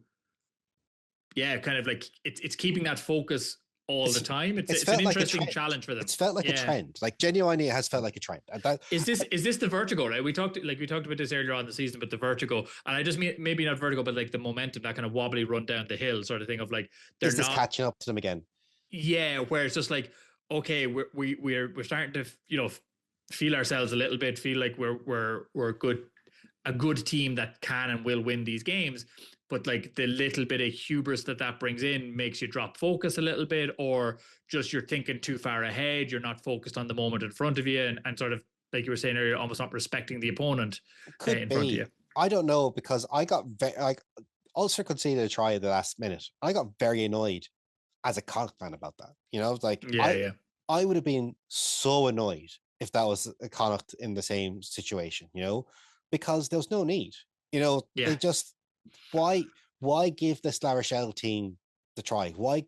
kind of like it's keeping that focus all the It's time. it's It's an felt like a interesting trend. challenge for them. It's felt like a Yeah. trend. Like genuinely, it has felt like a trend. And that Is this the vertigo, right? We talked about this earlier on in the season, but the vertigo, and I just mean maybe not vertigo, but like the momentum, that kind of wobbly run down the hill sort of thing of like they're is this not, catching up to them again. where it's just like, okay, we're starting to feel ourselves a little bit, feel like we're good, a good team that can and will win these games. But like the little bit of hubris that brings in makes you drop focus a little bit, or just you're thinking too far ahead. You're not focused on the moment in front of you, and sort of like you were saying earlier, almost not respecting the opponent Could in front of you. be. I don't know because I got like Ulster conceded a try at the last minute. I got very annoyed as a Connacht fan about that. You know, like Yeah. I would have been so annoyed if that was a Connacht in the same situation. You know, because there's no need. You know, Yeah. they just why why give this La Rochelle team the try? Why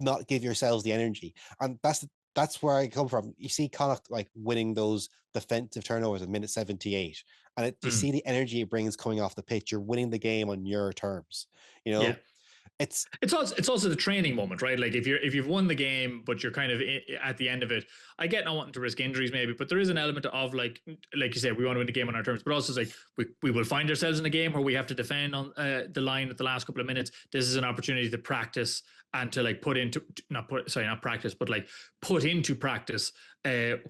not give yourselves the energy? And that's where I come from. You see Connacht like winning those defensive turnovers at minute 78, and you Mm. see the energy it brings coming off the pitch. You're winning the game on your terms. You Yeah. know, it's It's also the training moment, right? Like if you've won the game, but you're kind of at the end of it. I get not wanting to risk injuries, maybe, but there is an element of like you said, we want to win the game on our terms. But also, it's like we will find ourselves in a game where we have to defend on the line at the last couple of minutes. This is an opportunity to practice and to like not practice, but like put into practice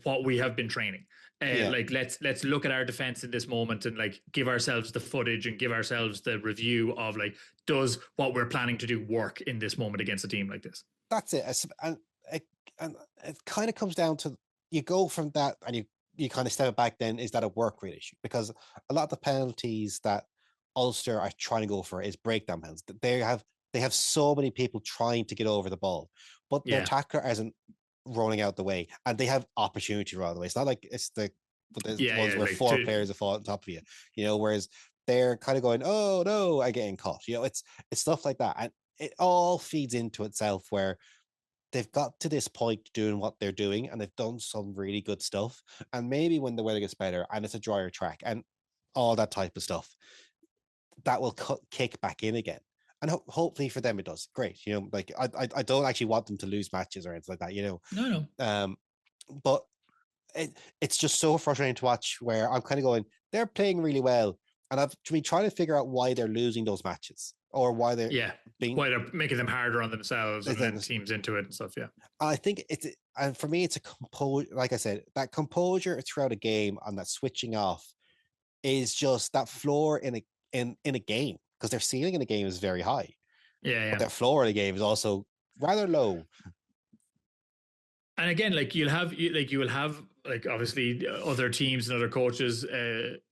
what we have been training. yeah, Like let's look at our defense in this moment and like give ourselves the footage and give ourselves the review of like, does what we're planning to do work in this moment against a team like this? that's it. It and it kind of comes down to you go from that and you kind of step back. Then is that a work rate issue? Because a lot of the penalties that Ulster are trying to go for is breakdown penalties. They have so many people trying to get over the ball, but their Yeah. tackler isn't rolling out the way, and they have opportunity to roll out the way. It's not like it's the ones Yeah. where Like four to players have fall on top of you, you know. Whereas they're kind of going, oh no, I'm getting caught. You know, it's stuff like that, and it all feeds into itself where they've got to this point doing what they're doing and they've done some really good stuff. And maybe when the weather gets better and it's a drier track and all that type of stuff, that will kick back in again. And hopefully for them it does. Great. You know, like I don't actually want them to lose matches or anything like that, you know. no. But it's just so frustrating to watch where I'm kind of going, they're playing really well. And I've been trying to figure out why they're losing those matches or why they're Yeah. being Why they're making them harder on themselves and then teams into it and stuff. Yeah. I think and for me, it's a like I said, that composure throughout a game and that switching off is just that floor in a game because their ceiling in a game is very high, but Yeah. their floor in a game is also rather low. And again, like you will have like obviously other teams and other coaches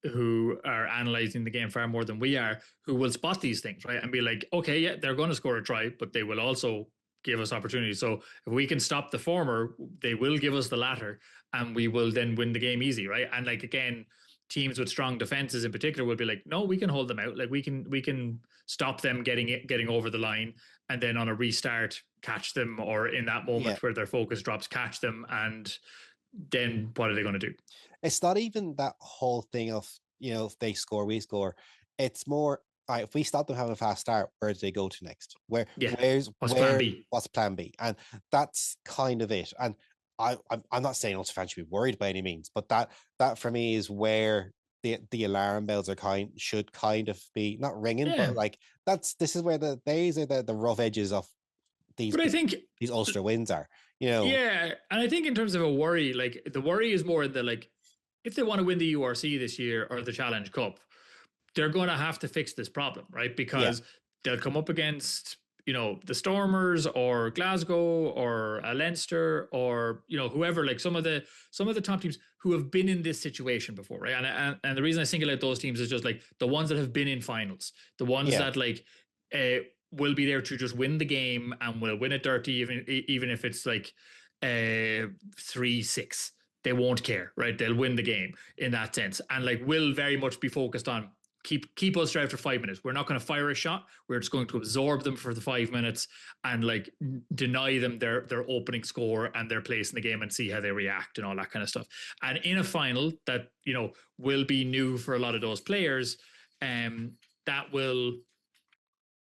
who are analyzing the game far more than we are, who will spot these things, right, and be like, okay, yeah, they're going to score a try, but they will also give us opportunities. So if we can stop the former, they will give us the latter, and we will then win the game easy, right? And like again, teams with strong defenses in particular will be like, no, we can hold them out. Like we can stop them getting over the line, and then on a restart catch them, or in that Yeah. moment where their focus drops, catch them, and then what are they going to do? It's not even that whole thing of, if they score, we score. It's more, all right, if we stop them having a fast start, where do they go to next? Yeah. What's plan B? What's plan B? And that's kind of it. And I'm not saying Ulster fans should be worried by any means, but that for me is where the alarm bells should kind of be not ringing, Yeah. but like this is where these are the rough edges of these But I think, these Ulster wins are. yeah, and I think in terms of a worry, like the worry is more the like if they want to win the URC this year or the Challenge Cup, they're going to have to fix this problem, right? Yeah, Because they'll come up against the Stormers or Glasgow or Leinster or whoever, like some of the top teams who have been in this situation before, right? And the reason I single out those teams is just like the ones that have been in finals, the ones yeah, that like will be there to just win the game and will win it dirty, even if it's like 3-6. They won't care, right? They'll win the game in that sense, and like will very much be focused on keep us drive for 5 minutes. We're not going to fire a shot. We're just going to absorb them for the 5 minutes and like deny them their opening score and their place in the game and see how they react and all that kind of stuff. And in a final that will be new for a lot of those players, that will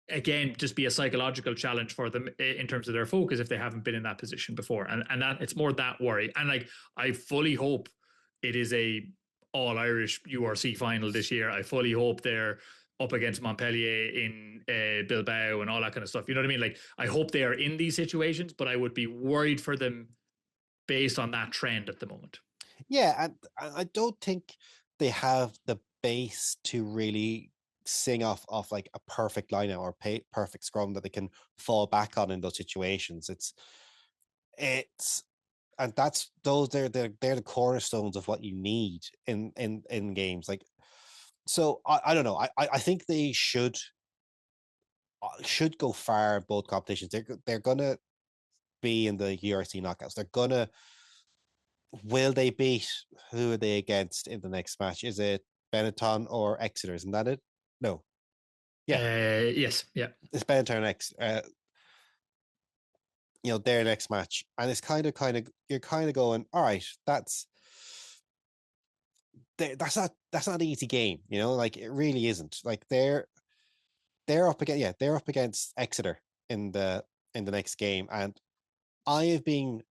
again just be a psychological challenge for them in terms of their focus if they haven't been in that position before. And that it's more that worry. And like I fully hope it is a all Irish URC final this year. I fully hope they're up against Montpellier in Bilbao and all that kind of stuff. You know what I mean? Like I hope they are in these situations, but I would be worried for them based on that trend at the moment. yeah. And I don't think they have the base to really sing off like a perfect lineup or perfect scrum that they can fall back on in those situations. It's and that's those they're the cornerstones of what you need in games. Like, so I don't know. I think they should go far in both competitions. They're gonna be in the URC knockouts. They're gonna will they beat who are they against in the next match? Is it Benetton or Exeter? Isn't that it? No. Yeah, Yes, yeah, it's Benetton next. Their next match, and it's you're kind of going, all right, that's not an easy game. Like it really isn't. Like they're up against Exeter in the next game, and I have been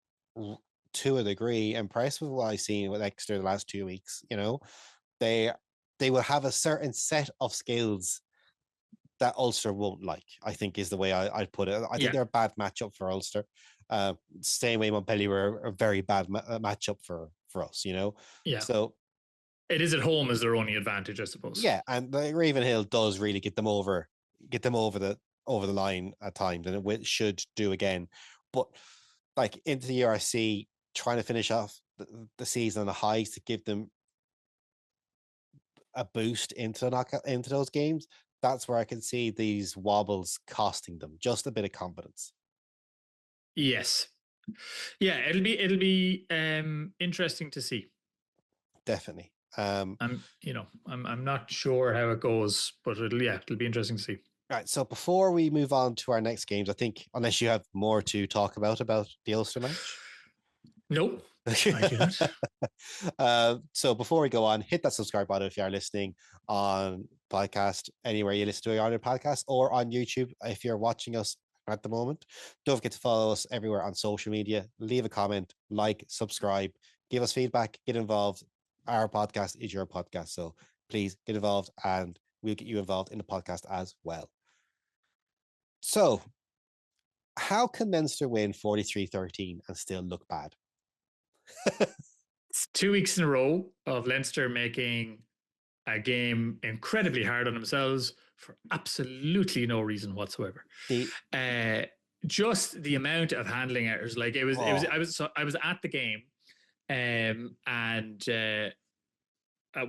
to a degree impressed with what I've seen with Exeter the last 2 weeks. They they will have a certain set of skills that Ulster won't like, I think is the way I'd put it. I think yeah, they're a bad matchup for Ulster. Same way Montpellier were a very bad matchup for us. yeah. So It is at home as their only advantage, I suppose. yeah, and the Ravenhill does really get them over the line at times, and it should do again. But like into the URC, trying to finish off the season on the highs to give them a boost into those games. That's where I can see these wobbles costing them just a bit of confidence. Yes. Yeah, it'll be interesting to see. Definitely. I'm not sure how it goes, but it'll be interesting to see. Right. So before we move on to our next games, I think unless you have more to talk about the Ulster match. Nope, I do not. So before we go on, hit that subscribe button if you are listening on podcast, anywhere you listen to your podcast, or on YouTube if you're watching us at the moment. Don't forget to follow us everywhere on social media. Leave a comment, like, subscribe, give us feedback, get involved. Our podcast is your podcast, so please get involved, and we'll get you involved in the podcast as well. So, how can Leinster win 43-13 and still look bad? It's 2 weeks in a row of Leinster making a game incredibly hard on themselves for absolutely no reason whatsoever. Just the amount of handling errors, like it was. I was at the game, and at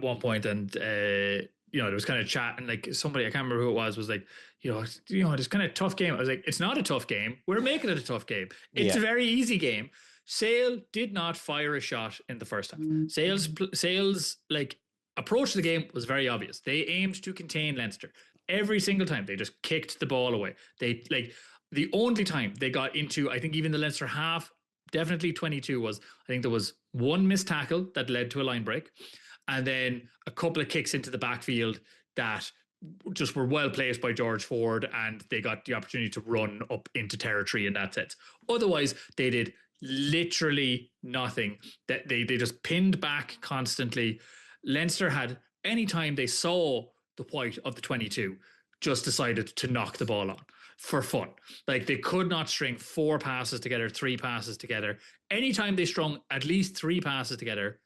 one point, and there was kind of chat, and like somebody, I can't remember who it was like, it's kind of tough game. I was like, it's not a tough game. We're making it a tough game. It's a very easy game. Sale did not fire a shot in the first half. Sales like approach to the game was very obvious. They aimed to contain Leinster every single time. They just kicked the ball away. They like the only time they got into, I think even the Leinster half, definitely 22 was, I think there was one missed tackle that led to a line break, and then a couple of kicks into the backfield that just were well placed by George Ford, and they got the opportunity to run up into territory in that sense. Otherwise, they did literally nothing. That they just pinned back constantly. Leinster had any time they saw the white of the 22, just decided to knock the ball on for fun. Like they could not string 4 passes together, 3 passes together. Anytime they strung at least 3 passes together,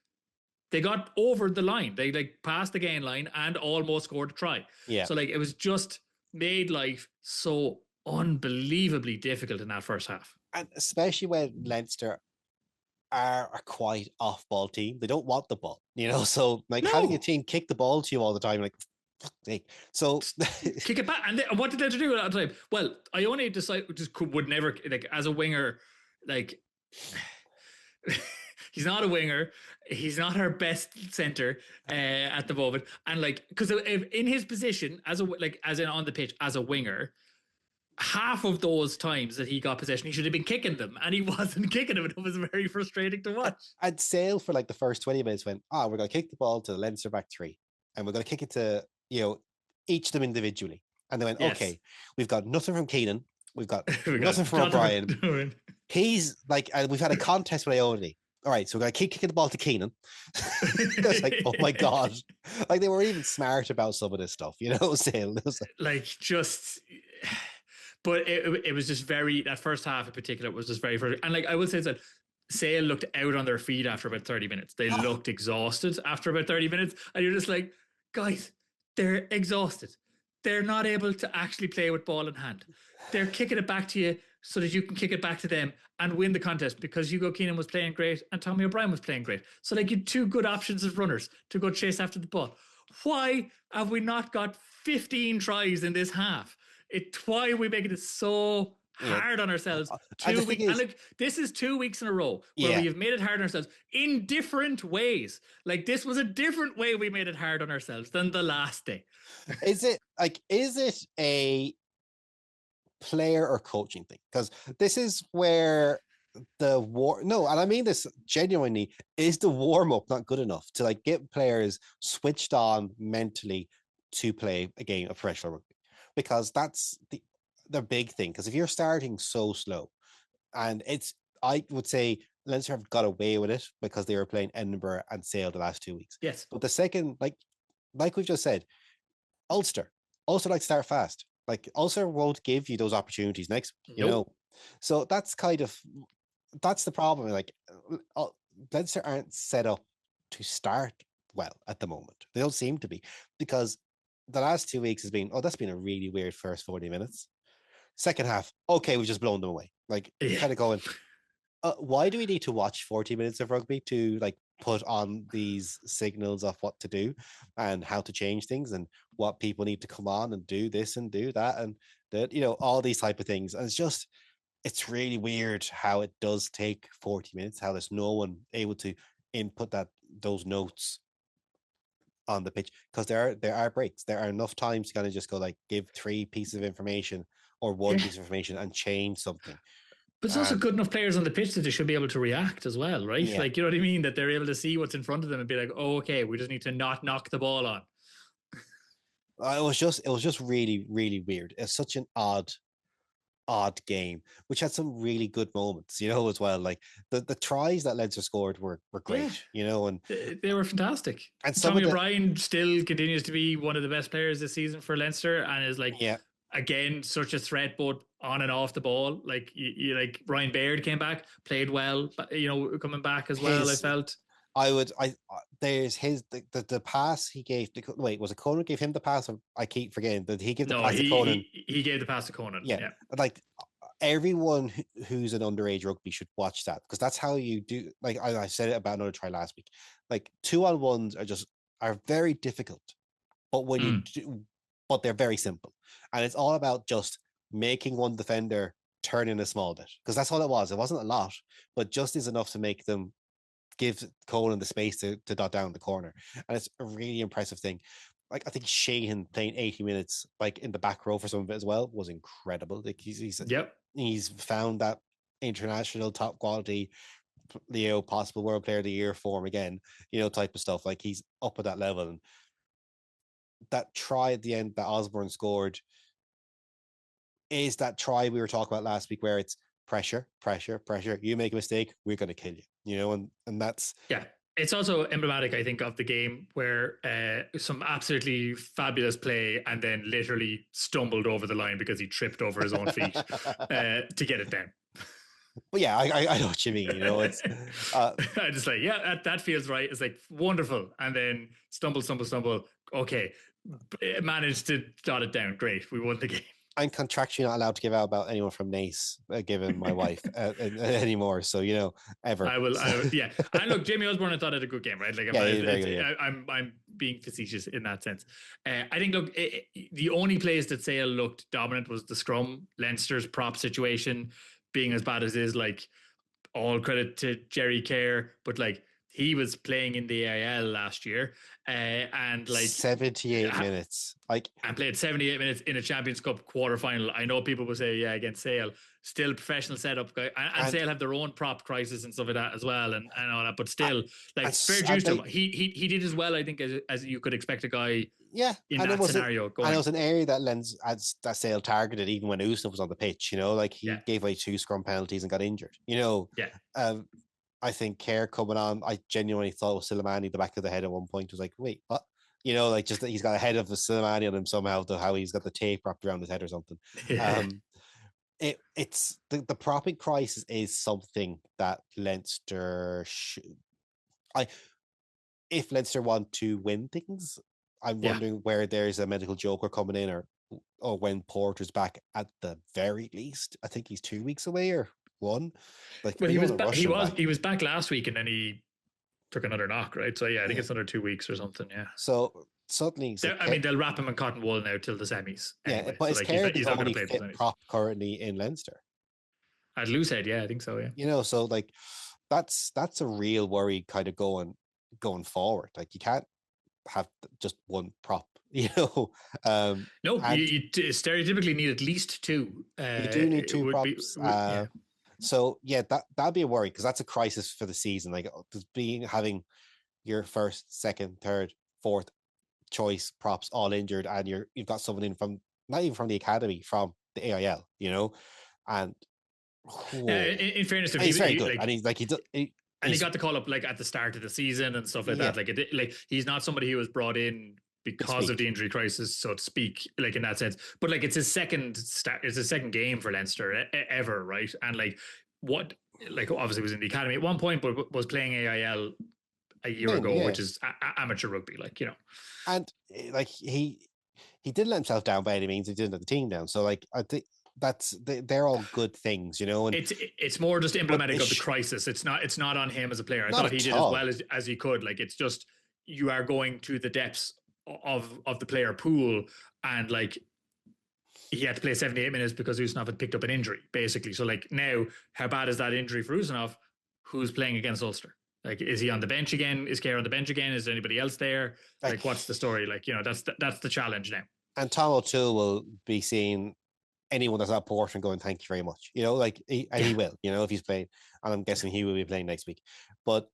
they got over the line. They like passed the gain line and almost scored a try. Yeah. So like it was just made life so unbelievably difficult in that first half. And especially when Leinster are a quite off-ball team. They don't want the ball, So like having a No, team kick the ball to you all the time, like so kick it back. And what did they do at that time? Well, I only decided just would never like as a winger, like he's not a winger. He's not our best center at the moment. And like, because in his position as a like as in on the pitch as a winger, half of those times that he got possession, he should have been kicking them, and he wasn't kicking them. And it was very frustrating to watch. I'd Sale for like the first 20 minutes went, we're going to kick the ball to the Leinster back 3, and we're going to kick it to each of them individually. And they went, Yes. okay, we've got nothing from Keenan, we've got We nothing from O'Brien. From He's like, we've had a contest with Ione. All right, so we're going to keep kicking the ball to Keenan. It's like, oh my God. Like they were even smart about some of this stuff, Sale. Like just... But it was just very, that first half in particular was just very, and like I will say that Sale looked out on their feet after about 30 minutes. They looked exhausted after about 30 minutes. And you're just like, guys, they're exhausted. They're not able to actually play with ball in hand. They're kicking it back to you so that you can kick it back to them and win the contest because Hugo Keenan was playing great and Tommy O'Brien was playing great. So like you had 2 good options as runners to go chase after the ball. Why have we not got 15 tries in this half? Why are we making it so hard on ourselves? 2 weeks, and like this is 2 weeks in a row where we have made it hard on ourselves in different ways. Like this was a different way we made it hard on ourselves than the last day. Is it a player or coaching thing? Because this is where and I mean this genuinely, is the warm-up not good enough to like get players switched on mentally to play a game of professional rugby? Because that's the big thing. Because if you're starting so slow, and I would say Leinster have got away with it because they were playing Edinburgh and Sale the last 2 weeks. Yes. But the second, like we've just said, Ulster like start fast. Like Ulster won't give you those opportunities next, So that's that's the problem. Like Leinster aren't set up to start well at the moment. They don't seem to be, because the last 2 weeks has been, that's been a really weird first 40 minutes. Second half, okay, we've just blown them away. Like kind of going, why do we need to watch 40 minutes of rugby to like put on these signals of what to do and how to change things and what people need to come on and do this and do that and that, all these type of things. And it's really weird how it does take 40 minutes, how there's no one able to input those notes on the pitch, because there are breaks. There are enough times to kind of just go like give 3 pieces of information or 1 piece of information and change something. But there's also good enough players on the pitch that they should be able to react as well, right? Yeah. Like, you know what I mean? That they're able to see what's in front of them and be like, oh, okay, we just need to not knock the ball on. It was just really, really weird. It's such an odd game, which had some really good moments, as well. Like the tries that Leinster scored were great, and they were fantastic. And Tommy O'Brien still continues to be one of the best players this season for Leinster and is like, again, such a threat both on and off the ball. Like you like Brian Baird came back, played well, coming back as well. I felt. There's the pass he gave. Wait, was it Conan gave him the pass? Or I keep forgetting. Did he give the pass to Conan? He gave the pass to Conan. Yeah. Like everyone who's an underage rugby should watch that, because that's how you do. Like I said it about another try last week. Like 2-on-1s are very difficult, but when you do, but they're very simple, and it's all about just making one defender turn in a small bit, because that's all it was. It wasn't a lot, but just is enough to make them gives Colan the space to dot down the corner, and it's a really impressive thing. Like I think Sheehan playing 80 minutes, like in the back row for some of it as well, was incredible. Like Yep. he's found that international top quality, possible World Player of the Year form again, type of stuff. Like he's up at that level, and that try at the end that Osborne scored is that try we were talking about last week, where it's pressure, pressure, pressure. You make a mistake, we're going to kill you. And that's Yeah. It's also emblematic, I think, of the game where some absolutely fabulous play and then literally stumbled over the line because he tripped over his own feet to get it down. But yeah, I know what you mean. It's I just like, yeah, that feels right. It's like wonderful, and then stumble, stumble, stumble. Okay, managed to dot it down. Great, we won the game. I'm contractually not allowed to give out about anyone from Nace, given my wife anymore. So ever. Yeah. And look, Jamie Osborne, I thought had a good game, right? Like, yeah, very good, yeah. I'm being facetious in that sense. I think, look, the only place that Sale looked dominant was the scrum. Leinster's prop situation being as bad as is, like, all credit to Jerry Kerr, but like he was playing in the AIL last year, and like 78 minutes, like, and played 78 minutes in a Champions Cup quarterfinal. I know people will say, yeah, against Sale, still professional setup guy, and Sale have their own prop crisis and stuff like that as well, and all that. But still, like, fair dues to him. He did as well, I think, as you could expect a guy. Yeah, in that scenario, and it was an area that Sale targeted even when Usna was on the pitch. Like he gave away 2 scrum penalties and got injured. Yeah. I think Kerr coming on, I genuinely thought it was Silimani the back of the head at one point. Was like, wait, what? Like just that he's got a head of a Silimani on him somehow. How he's got the tape wrapped around his head or something. It's the propping crisis is something that Leinster if Leinster want to win things, I'm wondering where there's a medical joker coming in, or when Porter's back at the very least. I think he's 2 weeks away or 1. Like, well, he was back last week and then he took another knock, right? So yeah, I think it's another 2 weeks or something. Yeah. So suddenly, they'll wrap him in cotton wool now till the semis. Anyway. Yeah, but so, is Kerr the only fit prop currently in Leinster? At Loosehead, yeah, I think so. Yeah. So like that's a real worry kind of going forward. Like you can't have just one prop. No, you stereotypically need at least 2. You do need 2 props. So yeah, that'd be a worry, because that's a crisis for the season. Like having your first, second, third, fourth choice props all injured, and you've got someone in from not even from the academy, from the AIL, and in fairness, he's very good, and he got the call up like at the start of the season and stuff like that. Like he's not somebody who was brought in because of the injury crisis, so to speak, like in that sense. But like it's his second game for Leinster ever, right? And like obviously was in the academy at one point, but was playing AIL a year ago, which is amateur rugby, And like he didn't let himself down by any means. He didn't let the team down. So like I think they're all good things, And it's more just emblematic of the crisis. It's not on him as a player. I thought he did as well as he could. Like it's just you are going to the depths of the player pool, and like he had to play 78 minutes because Usnov had picked up an injury, basically. So like now, how bad is that injury for Usnov? Who's playing against Ulster? Like, is he on the bench again? Is Kerr on the bench again? Is there anybody else there? Like what's the story? Like, that's the challenge now. And Tom O'Toole will be seeing anyone that's not Porter and going, thank you very much. He will, if he's playing. And I'm guessing he will be playing next week. But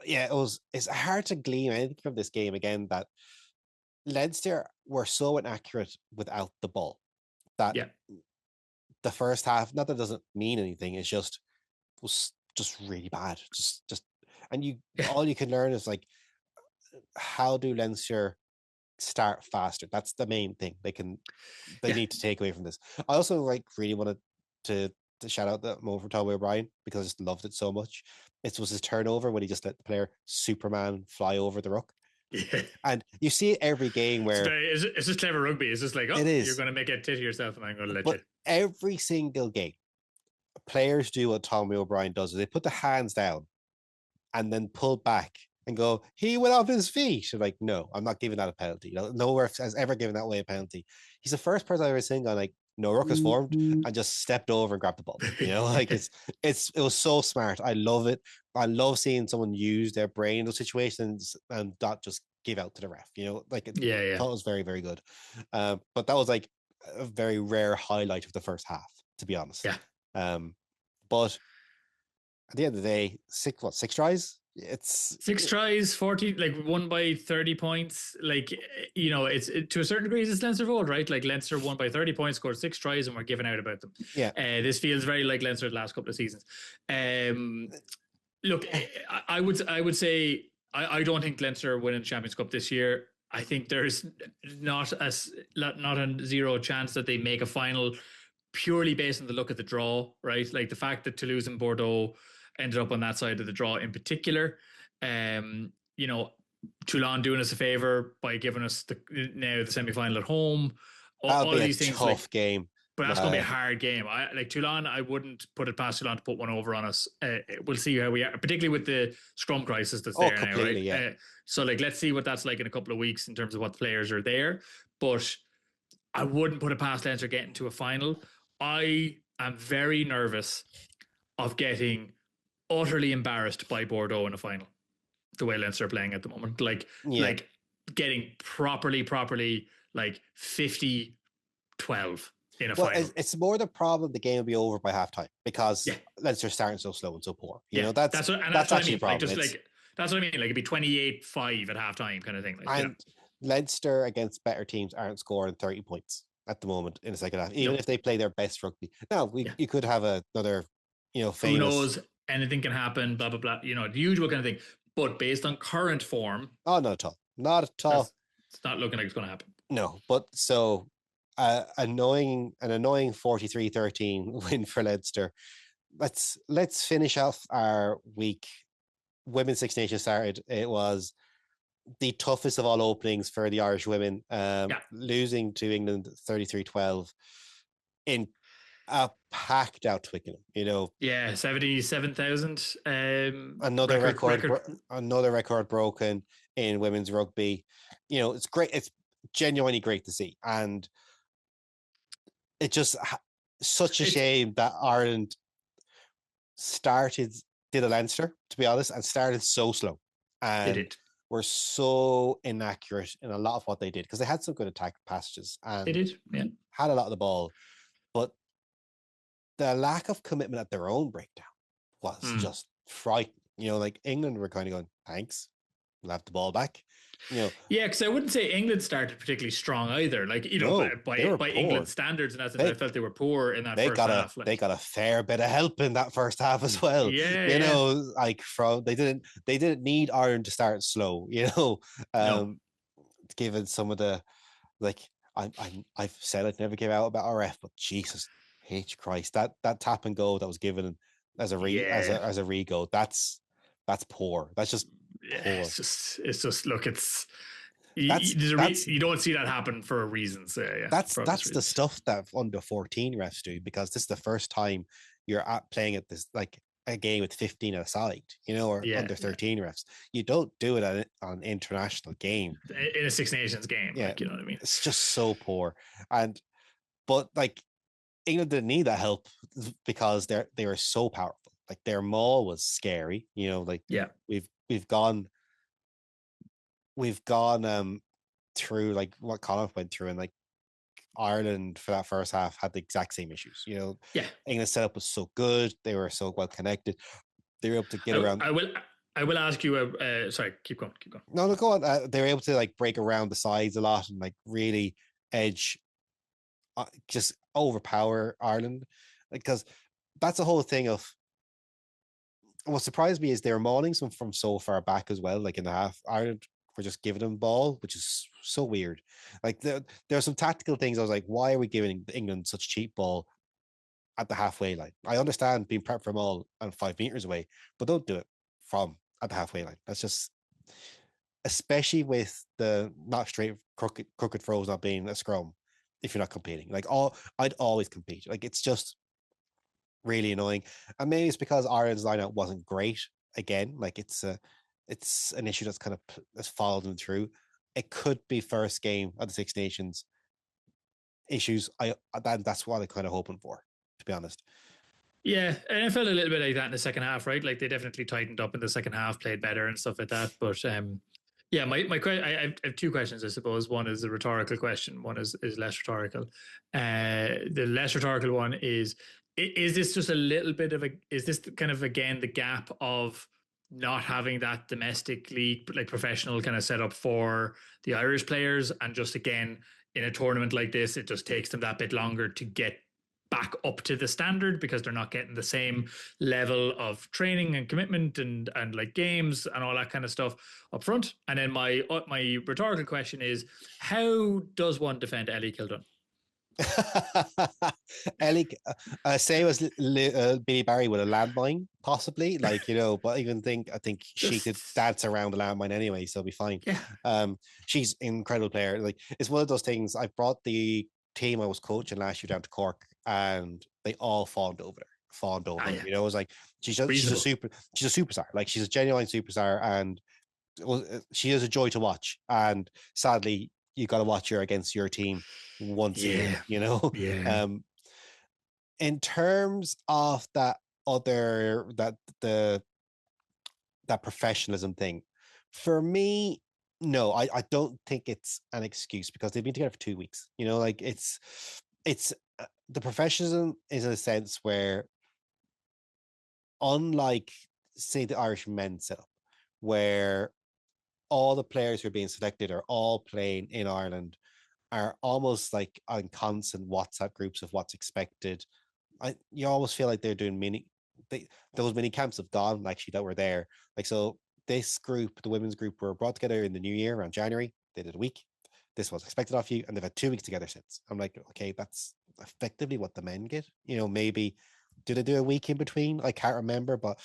it's hard to glean anything from this game again, that Leinster were so inaccurate without the ball that the first half, not that it doesn't mean anything, it's was just really bad. Just and all you can learn is like, how do Leinster start faster? That's the main thing they need to take away from this. I also really wanted to shout out that moment for Tommy O'Brien, because I just loved it so much. It was his turnover when he just let the player Superman fly over the ruck. Yeah. And you see it every game where it's just clever rugby. It's just like, it is. You're going to make a tit of yourself and I'm going to let you. Every single game, players do what Tommy O'Brien does, is they put the hands down and then pull back and go, he went off his feet. And like, no, I'm not giving that a penalty. Nowhere has ever given that away a penalty. He's the first person I've ever seen gone like, no ruckus formed, and just stepped over and grabbed the ball. Like it was so smart. I love it. I love seeing someone use their brain in those situations and not just give out to the ref. Like it Yeah, thought it was very, very good. But that was like a very rare highlight of the first half, to be honest. yeah. But at the end of the day, six tries? It's 6 tries, 40, like won by 30 points. Like, to a certain degree, it's Leinster vote, right? Like Leinster won by 30 points, scored 6 tries, and we're giving out about them. yeah. This feels very like Leinster's last couple of seasons. Look, I would say I don't think Leinster winning the Champions Cup this year. I think there's not a zero chance that they make a final purely based on the look at the draw, right? Like the fact that Toulouse and Bordeaux ended up on that side of the draw in particular. Um, you know, Toulon doing us a favor by giving us now the semi final at home. That'll All be of a these things, tough game. but that's going to be a hard game. I like Toulon. I wouldn't put it past Toulon to put one over on us. We'll see how we are, particularly with the scrum crisis that's there now, right? Yeah. So like, let's see what that's like in a couple of weeks in terms of what the players are there. But I wouldn't put it past Leinster getting to a final. I am very nervous of getting utterly embarrassed by Bordeaux in a final. The way Leinster are playing at the moment, like getting properly like 50-12 in a final. It's more the problem the game will be over by halftime because Leinster starting so slow and so poor. That's actually what I mean. the problem. That's what I mean. Like it'd be 28-5 at halftime kind of thing. Like, and Leinster against better teams aren't scoring 30 points at the moment in the second half, even if they play their best rugby. Now you could have another, famous. Who knows? Anything can happen. Blah blah blah. The usual kind of thing. But based on current form, not at all. Not at all. It's not looking like it's going to happen. No, but so an annoying 43-13 win for Leinster. Let's finish off our week. Women's Six Nations started. It was the toughest of all openings for the Irish women, losing to England 33-12 in a packed out Twickenham. 77,000. Another record broken in women's rugby. It's great. It's genuinely great to see, and it just such a shame that Ireland did a Leinster, to be honest, and started so slow, and were so inaccurate in a lot of what they did because they had some good attack passages and they did, had a lot of the ball, but the lack of commitment at their own breakdown was just frightening. Like England were kind of going, thanks, we'll have the ball back. Because I wouldn't say England started particularly strong either. Like, by England standards, and I felt they were poor in that first half. They got a fair bit of help in that first half as well. Like they didn't need Ireland to start slow. Given some of the I've said it never gave out about RF, but Jesus H Christ, that tap and go that was given as a re-go, that's poor. That's just poor. It's just look, you don't see that happen for a reason. So that's the stuff that under 14 refs do, because this is the first time you're playing at this like a game with 15 aside, or under 13 refs. You don't do it on an international game in a Six Nations game. Yeah, you know what I mean. It's just so poor, but like England didn't need that help because they were so powerful. Like their maul was scary. We've gone through like what Connacht went through, and like Ireland for that first half had the exact same issues. England's setup was so good, they were so well connected, they were able to get around. I will ask you. Sorry, keep going. No, go on. They were able to like break around the sides a lot and like really edge, just overpower Ireland, because that's the whole thing of. What surprised me is they were mauling some from so far back as well. Like in the half, Ireland were just giving them ball, which is so weird. Like there are some tactical things. I was like, why are we giving England such cheap ball at the halfway line? I understand being prepped from all and 5 meters away, but don't do it from at the halfway line. That's just, especially with the not straight crooked throws not being a scrum. If you're not competing, like I'd always compete. Like it's just really annoying, and maybe it's because Ireland's lineup wasn't great again. Like it's an issue that's kind of followed them through. It could be first game of the Six Nations issues. That's what I'm kind of hoping for, to be honest. Yeah, and I felt a little bit like that in the second half, right? Like they definitely tightened up in the second half, played better and stuff like that. But yeah, I have two questions, I suppose. One is a rhetorical question. One is less rhetorical. The less rhetorical one is this just a little bit of a is this kind of again the gap of not having that domestic league like professional kind of setup for the Irish players, and just again in a tournament like this, it just takes them that bit longer to get back up to the standard because they're not getting the same level of training and commitment and like games and all that kind of stuff up front. And then my rhetorical question is, how does one defend Ellie Kildon? Ellie, same as Billy Barry with a landmine, possibly. Like, but I think she could Just dance around the landmine anyway, so it'll be fine. yeah, She's an incredible player. Like, it's one of those things. I brought the team I was coaching last year down to Cork, and they all fawned over her. Fawned over her. yeah, It was like reasonable. she's a superstar. Like, she's a genuine superstar, and she is a joy to watch. And sadly, you got to watch her against your team once a year. Yeah, yeah, Um, in terms of that the that professionalism thing, for me, no, I don't think it's an excuse because they've been together for 2 weeks. Like it's the professionalism is in a sense where, unlike say the Irish men's setup, where all the players who are being selected are all playing in Ireland, are almost like on constant WhatsApp groups of what's expected. You almost feel like they're doing those mini camps have gone actually that were there. Like, so this group, the women's group, were brought together in the new year around January. They did a week. This was expected of you, and they've had 2 weeks together since. I'm like, okay, that's effectively what the men get. Maybe did they do a week in between? I can't remember, but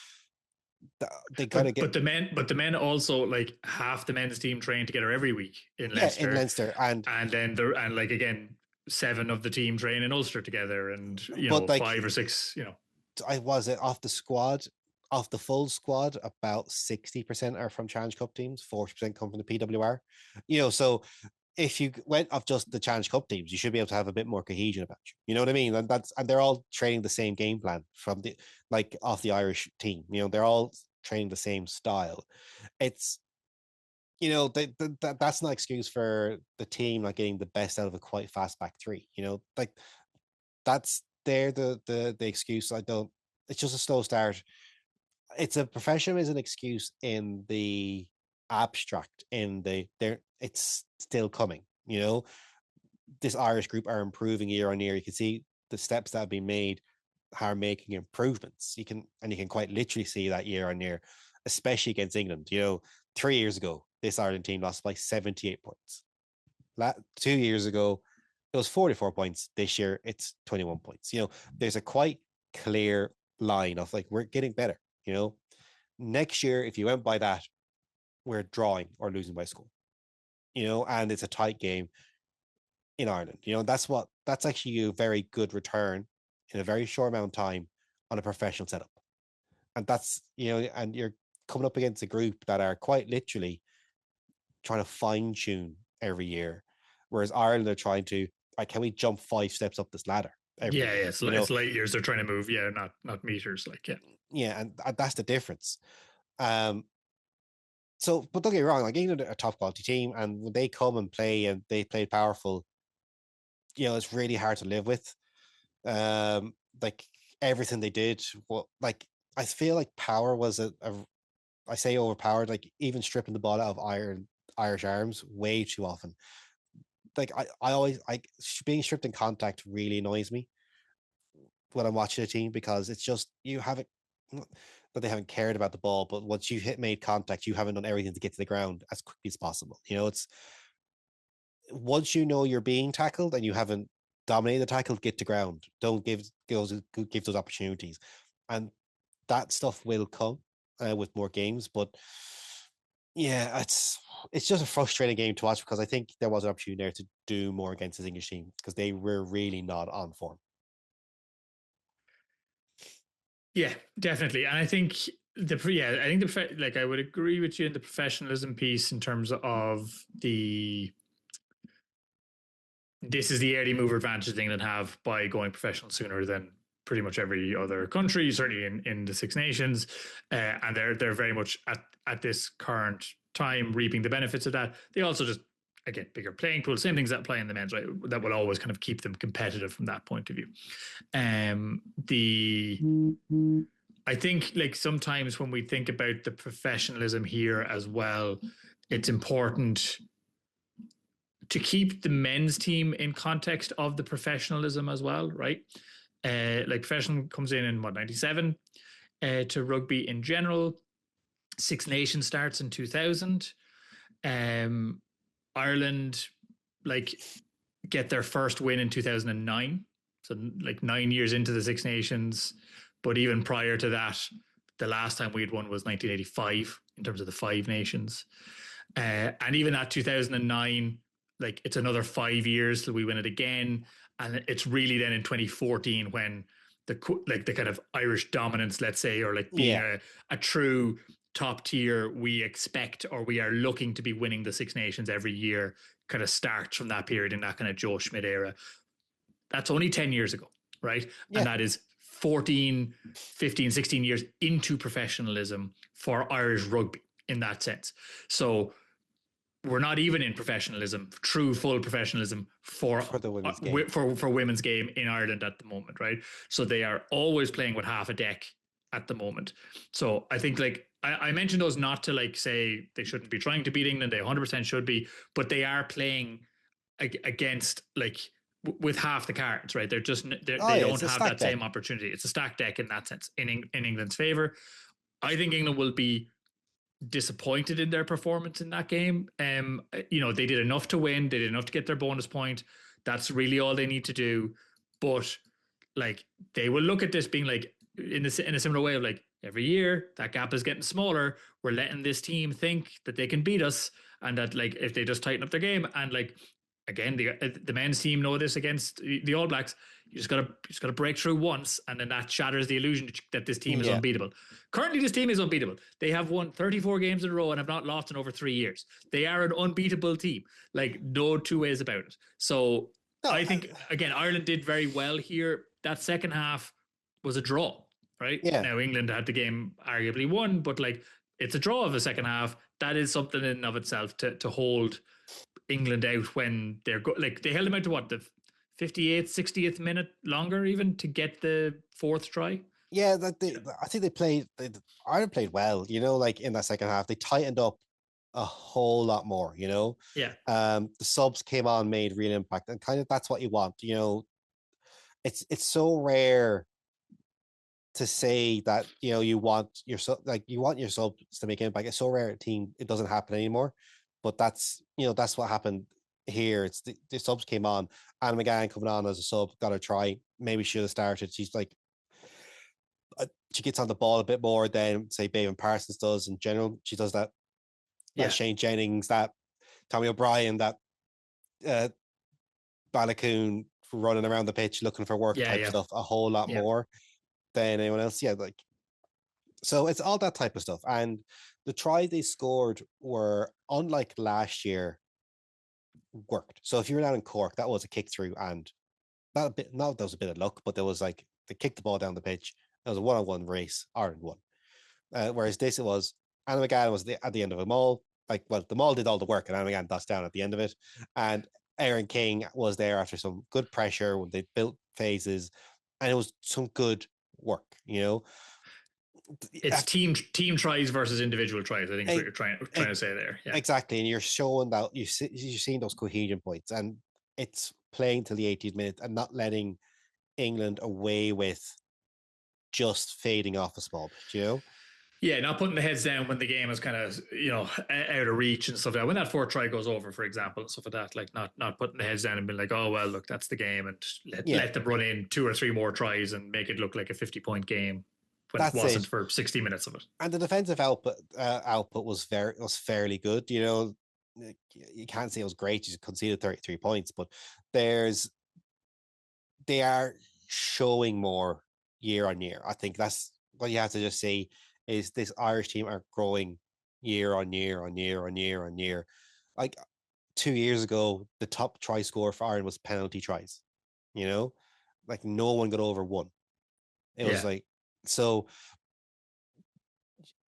they gotta get but the men also like half the men's team train together every week in yeah in Leinster, Leinster and and then there and like again seven of the team train in Ulster together, and but like five or six, I was it off the squad, off the full squad, about 60% are from Challenge Cup teams, 40% come from the PWR. So if you went off just the Challenge Cup teams, you should be able to have a bit more cohesion about you. You know what I mean? And they're all training the same game plan from the like off the Irish team. They're all training the same style. It's that's not an excuse for the team not getting the best out of a quite fast back three. Like that's the excuse. I don't. It's just a slow start. It's a professional is an excuse in the abstract. In the there, it's still coming. This Irish group are improving year on year. You can see the steps that have been made are making improvements. You can quite literally see that year on year, especially against England. 3 years ago, this Ireland team lost by 78 points. 2 years ago, it was 44 points. This year, it's 21 points. There's a quite clear line of like, we're getting better. Next year, if you went by that, we're drawing or losing by score. And it's a tight game in Ireland. That's actually a very good return in a very short amount of time on a professional setup. And and you're coming up against a group that are quite literally trying to fine tune every year. Whereas Ireland are trying to, like, can we jump 5 steps up this ladder every yeah, year? yeah. It's light years they're trying to move. Yeah, not meters. Like yeah, Yeah, and that's the difference. So, but don't get me wrong, like England are a top quality team, and when they come and play and they play powerful, it's really hard to live with. Like everything they did, like I feel like power was I say overpowered, like even stripping the ball out of Irish arms way too often. Like I always being stripped in contact really annoys me when I'm watching a team because it's just you haven't that they haven't cared about the ball, but once you made contact, you haven't done everything to get to the ground as quickly as possible. It's once you're being tackled and you haven't dominated the tackle, get to ground. Don't give those opportunities, and that stuff will come with more games. But yeah, it's just a frustrating game to watch because I think there was an opportunity there to do more against this English team because they were really not on form. yeah, definitely. And I think I think like I would agree with you in the professionalism piece in terms of the this is the early mover advantage that England have by going professional sooner than pretty much every other country, certainly in the Six Nations, and they're very much at this current time reaping the benefits of that. They also just, again, bigger playing pool, same things that apply in the men's, right? That will always kind of keep them competitive from that point of view. The I think like sometimes when we think about the professionalism here as well, it's important to keep the men's team in context of the professionalism as well, right? Like professional comes in what, 97 to rugby in general. Six Nations starts in 2000. Ireland like get their first win in 2009. So like 9 years into the Six Nations. But even prior to that, the last time we'd won was 1985 in terms of the Five Nations. And even at 2009, like it's another 5 years till we win it again. And it's really then in 2014 when the kind of Irish dominance, let's say, or like being a true top tier, we expect or we are looking to be winning the Six Nations every year, kind of starts from that period in that kind of Joe Schmidt era. That's only 10 years ago, right? Yeah. And that is 14, 15, 16 years into professionalism for Irish rugby in that sense. So we're not even in professionalism, true full professionalism for the women's game. For women's game in Ireland at the moment, right? So they are always playing with half a deck at the moment. So I think like I mentioned those not to like say they shouldn't be trying to beat England, they 100% should be, but they are playing against like with half the cards, right? They're just they don't have that same opportunity. It's a stacked deck in that sense in England's favor. I think England will be disappointed in their performance in that game. You know, they did enough to win. They did enough to get their bonus point. That's really all they need to do. But like they will look at this being like in a similar way of like every year that gap is getting smaller. We're letting this team think that they can beat us, and that like if they just tighten up their game and like again the men's team know this against the All Blacks. You just gotta break through once, and then that shatters the illusion that this team is unbeatable. Currently, this team is unbeatable. They have won 34 games in a row and have not lost in over 3 years. They are an unbeatable team. Like no two ways about it. So I think again, Ireland did very well here. That second half was a draw, right? Yeah. Now England had the game arguably won, but like it's a draw of the second half. That is something in and of itself to hold England out when they're like they held them out to what, the 58th, 60th minute longer even to get the fourth try. Yeah, I think Ireland played well, you know, like in that second half. They tightened up a whole lot more, you know. Yeah. The subs came on, made real impact, and kind of that's what you want, you know. It's so rare to say that, you know, you want your subs to make impact. It's so rare a team, it doesn't happen anymore. But that's, you know, that's what happened here. It's the subs came on. Anna McGann coming on as a sub, got a try. Maybe she should have started. She's like, she gets on the ball a bit more than say Bevan Parsons does in general. She does that. That Shane Jennings, that Tommy O'Brien, that Balakoon running around the pitch looking for work type stuff a whole lot more than anyone else. Yeah, like so it's all that type of stuff. And the try they scored were, unlike last year, worked. So if you were down in Cork, that was a kick through, and that was a bit of luck, but there was like they kicked the ball down the pitch. It was a one-on-one race. Ireland won. Whereas this, it was Anna McGann was at the end of a maul. Like, well, the maul did all the work, and Anna McGann dots down at the end of it. And Erin King was there after some good pressure when they built phases, and it was some good work, you know. It's team tries versus individual tries. I think is what you're trying to say there. Yeah, exactly. And you're showing that you're seeing those cohesion points, and it's playing till the 80th minute and not letting England away with just fading off a small bit, you know. Yeah, not putting the heads down when the game is kind of, you know, out of reach and stuff like that. When that fourth try goes over, for example, and stuff like that, like not putting the heads down and being like, oh well, look, that's the game, and let them run in 2 or 3 more tries and make it look like a 50-point game when it wasn't for 60 minutes of it. And the defensive output was fairly good. You know, you can't say it was great. You conceded 33 points, but they are showing more year on year. I think that's what you have to just say is this Irish team are growing year on year on year on year on year. Like 2 years ago, the top try scorer for Ireland was penalty tries. You know, like no one got over one. It was Yeah. like so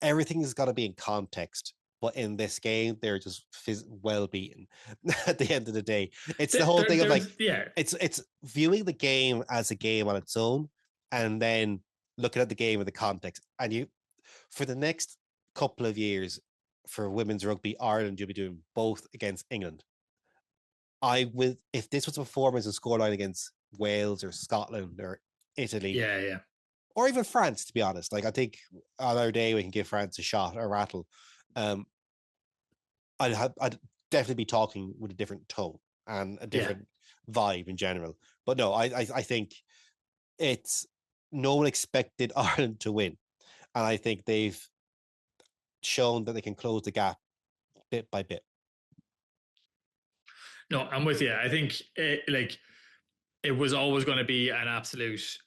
everything's got to be in context. But in this game, they're just well beaten. At the end of the day, it's the whole thing of like Yeah. it's viewing the game as a game on its own, and then looking at the game in the context. And you, for the next couple of years, for women's rugby, Ireland, you'll be doing both against England. I will, if this was a performance and scoreline against Wales or Scotland or Italy Yeah. Yeah. or even France, to be honest. Like I think on our day we can give France a shot, a rattle. Um, I'd definitely be talking with a different tone and a Yeah. different vibe in general. But no, I think it's no one expected Ireland to win, and I think they've shown that they can close the gap bit by bit. No, I'm with you. I think like it was always going to be an absolute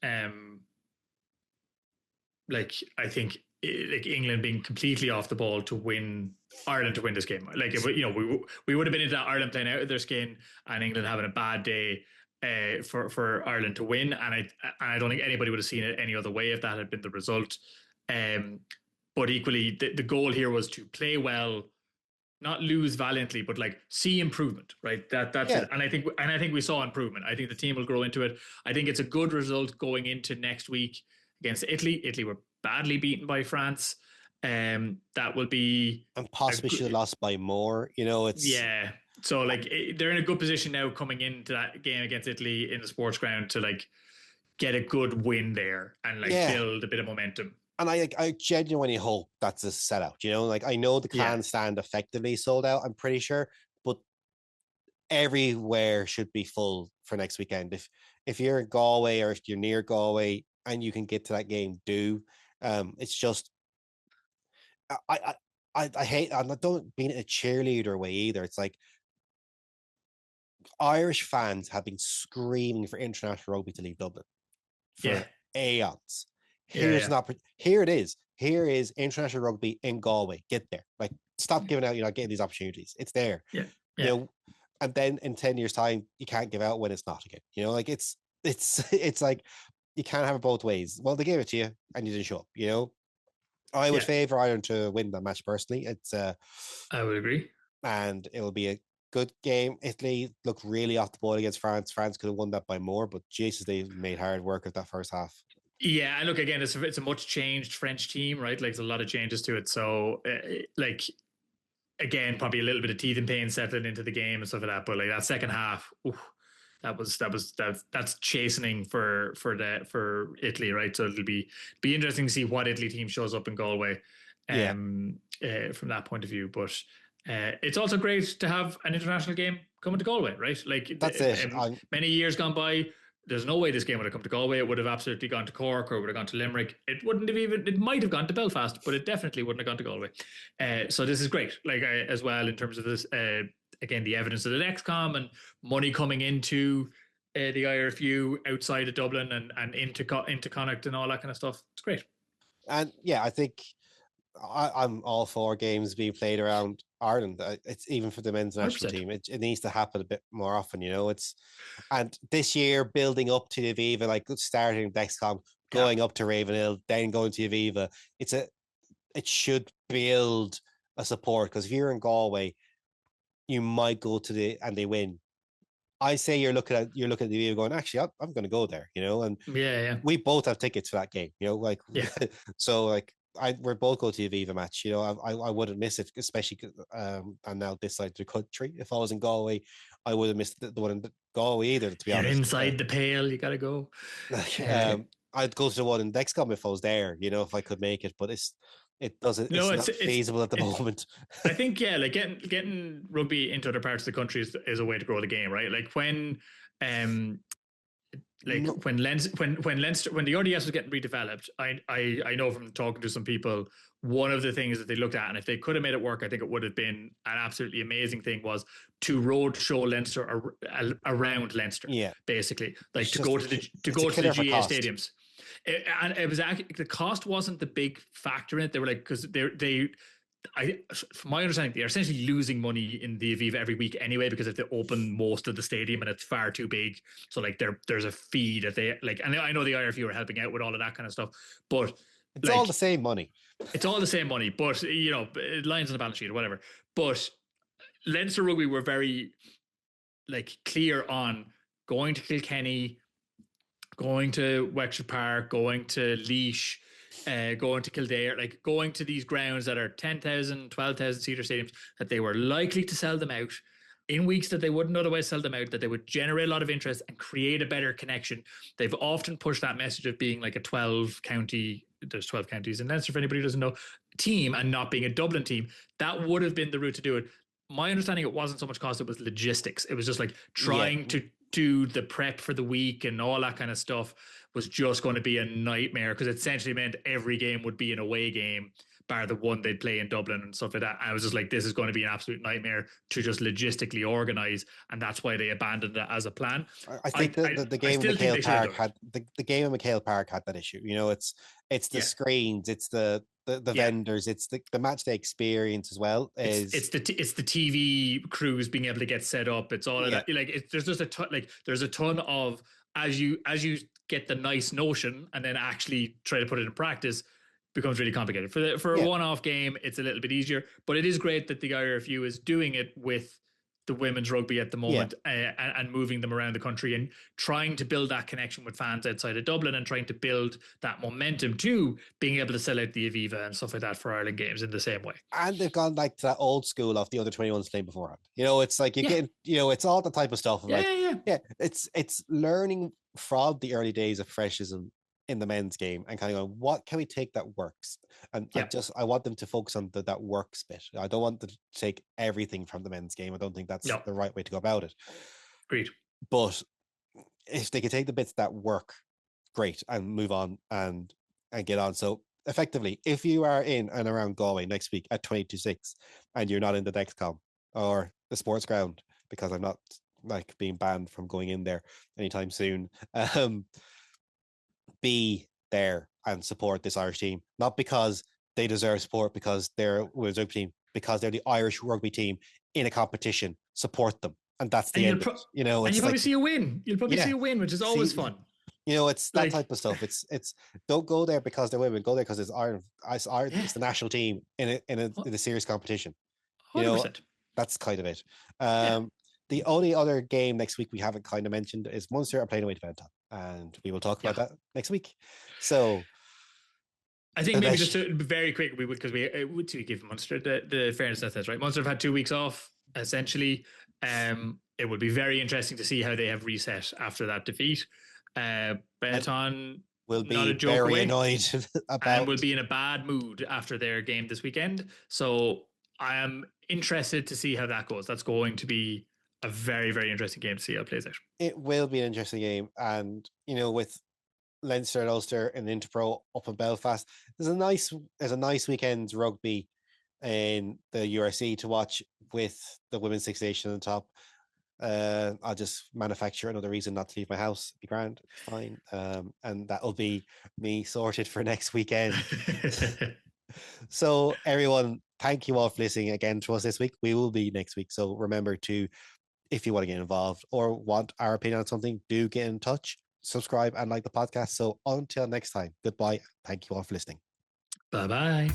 like I think like England being completely off the ball to win Ireland to win this game. Like if we would have been into Ireland playing out of their skin and England having a bad day for Ireland to win, and I don't think anybody would have seen it any other way if that had been the result. Um, but equally, the goal here was to play well, not lose valiantly, but like see improvement, right? That's Yeah, it. And I think we saw improvement. I think the team will grow into it. I think it's a good result going into next week against Italy. Italy were badly beaten by France. That will be and a possibly should have good, lost by more. You know, it's yeah. So like they're in a good position now coming into that game against Italy in the sports ground to like get a good win there and like yeah. build a bit of momentum. And I genuinely hope that's a sellout. You know, like I know the Yeah, can stand effectively sold out. I'm pretty sure, but everywhere should be full for next weekend. If you're in Galway or if you're near Galway and you can get to that game, do. It's just I I hate. I don't mean it a cheerleader way either. It's like Irish fans have been screaming for international rugby to leave Dublin yeah, for aeons. yeah, Here's yeah, not. Here it is. Here is international rugby in Galway. Get there. Like stop giving out. You're not getting these opportunities. It's there. yeah, You yeah, know, and then in 10 years' time, you can't give out when it's not again. You know, like it's like you can't have it both ways. Well, they gave it to you and you didn't show up. You know, I would yeah. favor Ireland to win that match personally. It's I would agree. and it will be a good game. Italy looked really off the ball against France. France could have won that by more, but Jesus, they made hard work of that first half. Yeah, and look again, it's a much changed French team, right? Like there's a lot of changes to it. So like again, probably a little bit of teeth and pain settling into the game and stuff like that. But like that second half, ooh, that's chastening for Italy, right? So it'll be interesting to see what Italy team shows up in Galway, Yeah, from that point of view. But it's also great to have an international game coming to Galway, right? Like that's it. I'm many years gone by, there's no way this game would have come to Galway. It would have absolutely gone to Cork or would have gone to Limerick. It wouldn't have even. It might have gone to Belfast, but it definitely wouldn't have gone to Galway. So this is great. Like as well in terms of this. Again, the evidence of the XCOM and money coming into the IRFU outside of Dublin and into Connacht and all that kind of stuff. It's great. and yeah, I think I'm all for games being played around Ireland. It's even for the men's national 100%. team. It needs to happen a bit more often. You know, it's and this year building up to the Aviva, like starting Dexcom, Yeah. going up to Ravenhill, then going to Aviva. It should build a support because if you're in Galway, you might go to the and they win. I say you're looking at the Aviva going, actually, I'm going to go there. You know, and Yeah. Yeah. we both have tickets for that game. You know, like Yeah. so like we're both going to the Aviva match. You know, I wouldn't miss it, especially I'm now this side of the country. If I was in Galway, I would have missed the one in Galway either. To be You're honest, inside the pale. You got to go. Uh, I'd go to the one in Dexcom if I was there. You know, if I could make it, but it doesn't. no, It's it's not it's feasible at the it's. moment. I think yeah, like getting rugby into other parts of the country is a way to grow the game, right? Um like No, when Leinster when the RDS was getting redeveloped, I know from talking to some people, one of the things that they looked at, and if they could have made it work, I think it would have been an absolutely amazing thing, was to road show Leinster around Leinster, yeah, basically, it's like to just go to the to it's a go to the killer for GA cost. stadiums. And it was actually the cost wasn't the big factor in it. They were like because they from my understanding, they're essentially losing money in the Aviva every week anyway because if they open most of the stadium and it's far too big, so like there's a fee that they like, and I know the IRFU are helping out with all of that kind of stuff, but It's all like the same money. it's all the same money, but it lines on the balance sheet or whatever. But Leinster Rugby were very like clear on going to Kilkenny, going to Wexford Park, going to Laois, going to Kildare, like going to these grounds that are 10,000, 12,000 seater stadiums that they were likely to sell them out in weeks that they wouldn't otherwise sell them out, that they would generate a lot of interest and create a better connection. They've often pushed that message of being like a 12 county, there's 12 counties in Leinster, if anybody who doesn't know, team and not being a Dublin team. That would have been the route to do it. My understanding, it wasn't so much cost, it was logistics. It was just like trying to do the prep for the week and all that kind of stuff was just going to be a nightmare because it essentially meant every game would be an away game, bar the one they'd play in Dublin and stuff like that. And I was just like, this is going to be an absolute nightmare to just logistically organize, and that's why they abandoned it as a plan. I think the game in McHale Park had the game in McHale Park had that issue. It's the screens, it's the vendors, it's the match day experience as well. It's the TV crews being able to get set up. It's all of that. Like there's just a ton. Like there's a ton of as you get the nice notion and then actually try to put it in practice becomes really complicated. For a one-off game, it's a little bit easier. But it is great that the IRFU is doing it with the women's rugby at the moment and moving them around the country and trying to build that connection with fans outside of Dublin and trying to build that momentum to being able to sell out the Aviva and stuff like that for Ireland games in the same way. And they've gone like to that old school of the under 21s playing beforehand. It's like you get, it's all the type of stuff. It's learning from the early days of freshism in the men's game and kind of going, what can we take that works? And I want them to focus on that works bit. I don't want them to take everything from the men's game. I don't think that's the right way to go about it. Agreed. But if they can take the bits that work, great, and move on and get on. So effectively, if you are in and around Galway next week at 22-6 and you're not in the Dexcom or the sports ground, because I'm not like being banned from going in there anytime soon, be there and support this Irish team, not because they deserve support because they're a women's rugby team, because they're the Irish rugby team in a competition. Support them, and that's the end. And you'll probably see a win. You'll probably see a win, which is always fun. It's that type of stuff. It's don't go there because they're women. Go there because it's Ireland. It's the national team in a serious competition. 100%. That's kind of it. The only other game next week we haven't kind of mentioned is Munster are playing away to Benetton, and we will talk about that next week. So I think maybe just to, very quick, we would, because we would give Munster the fairness that's right. Munster have had 2 weeks off, essentially. It would be very interesting to see how they have reset after that defeat. Benetton will be very annoyed and will be in a bad mood after their game this weekend. So I am interested to see how that goes. That's going to be a very, very interesting game to see how it plays out. It will be an interesting game. And, with Leinster and Ulster and Interpro up in Belfast, there's a nice weekend's rugby in the URC to watch with the women's Six Nation on top. I'll just manufacture another reason not to leave my house. Be grand, fine. And that'll be me sorted for next weekend. So everyone, thank you all for listening again to us this week. We will be next week. So remember to, if you want to get involved or want our opinion on something, do get in touch, subscribe and like the podcast. So until next time, goodbye. Thank you all for listening. Bye-bye.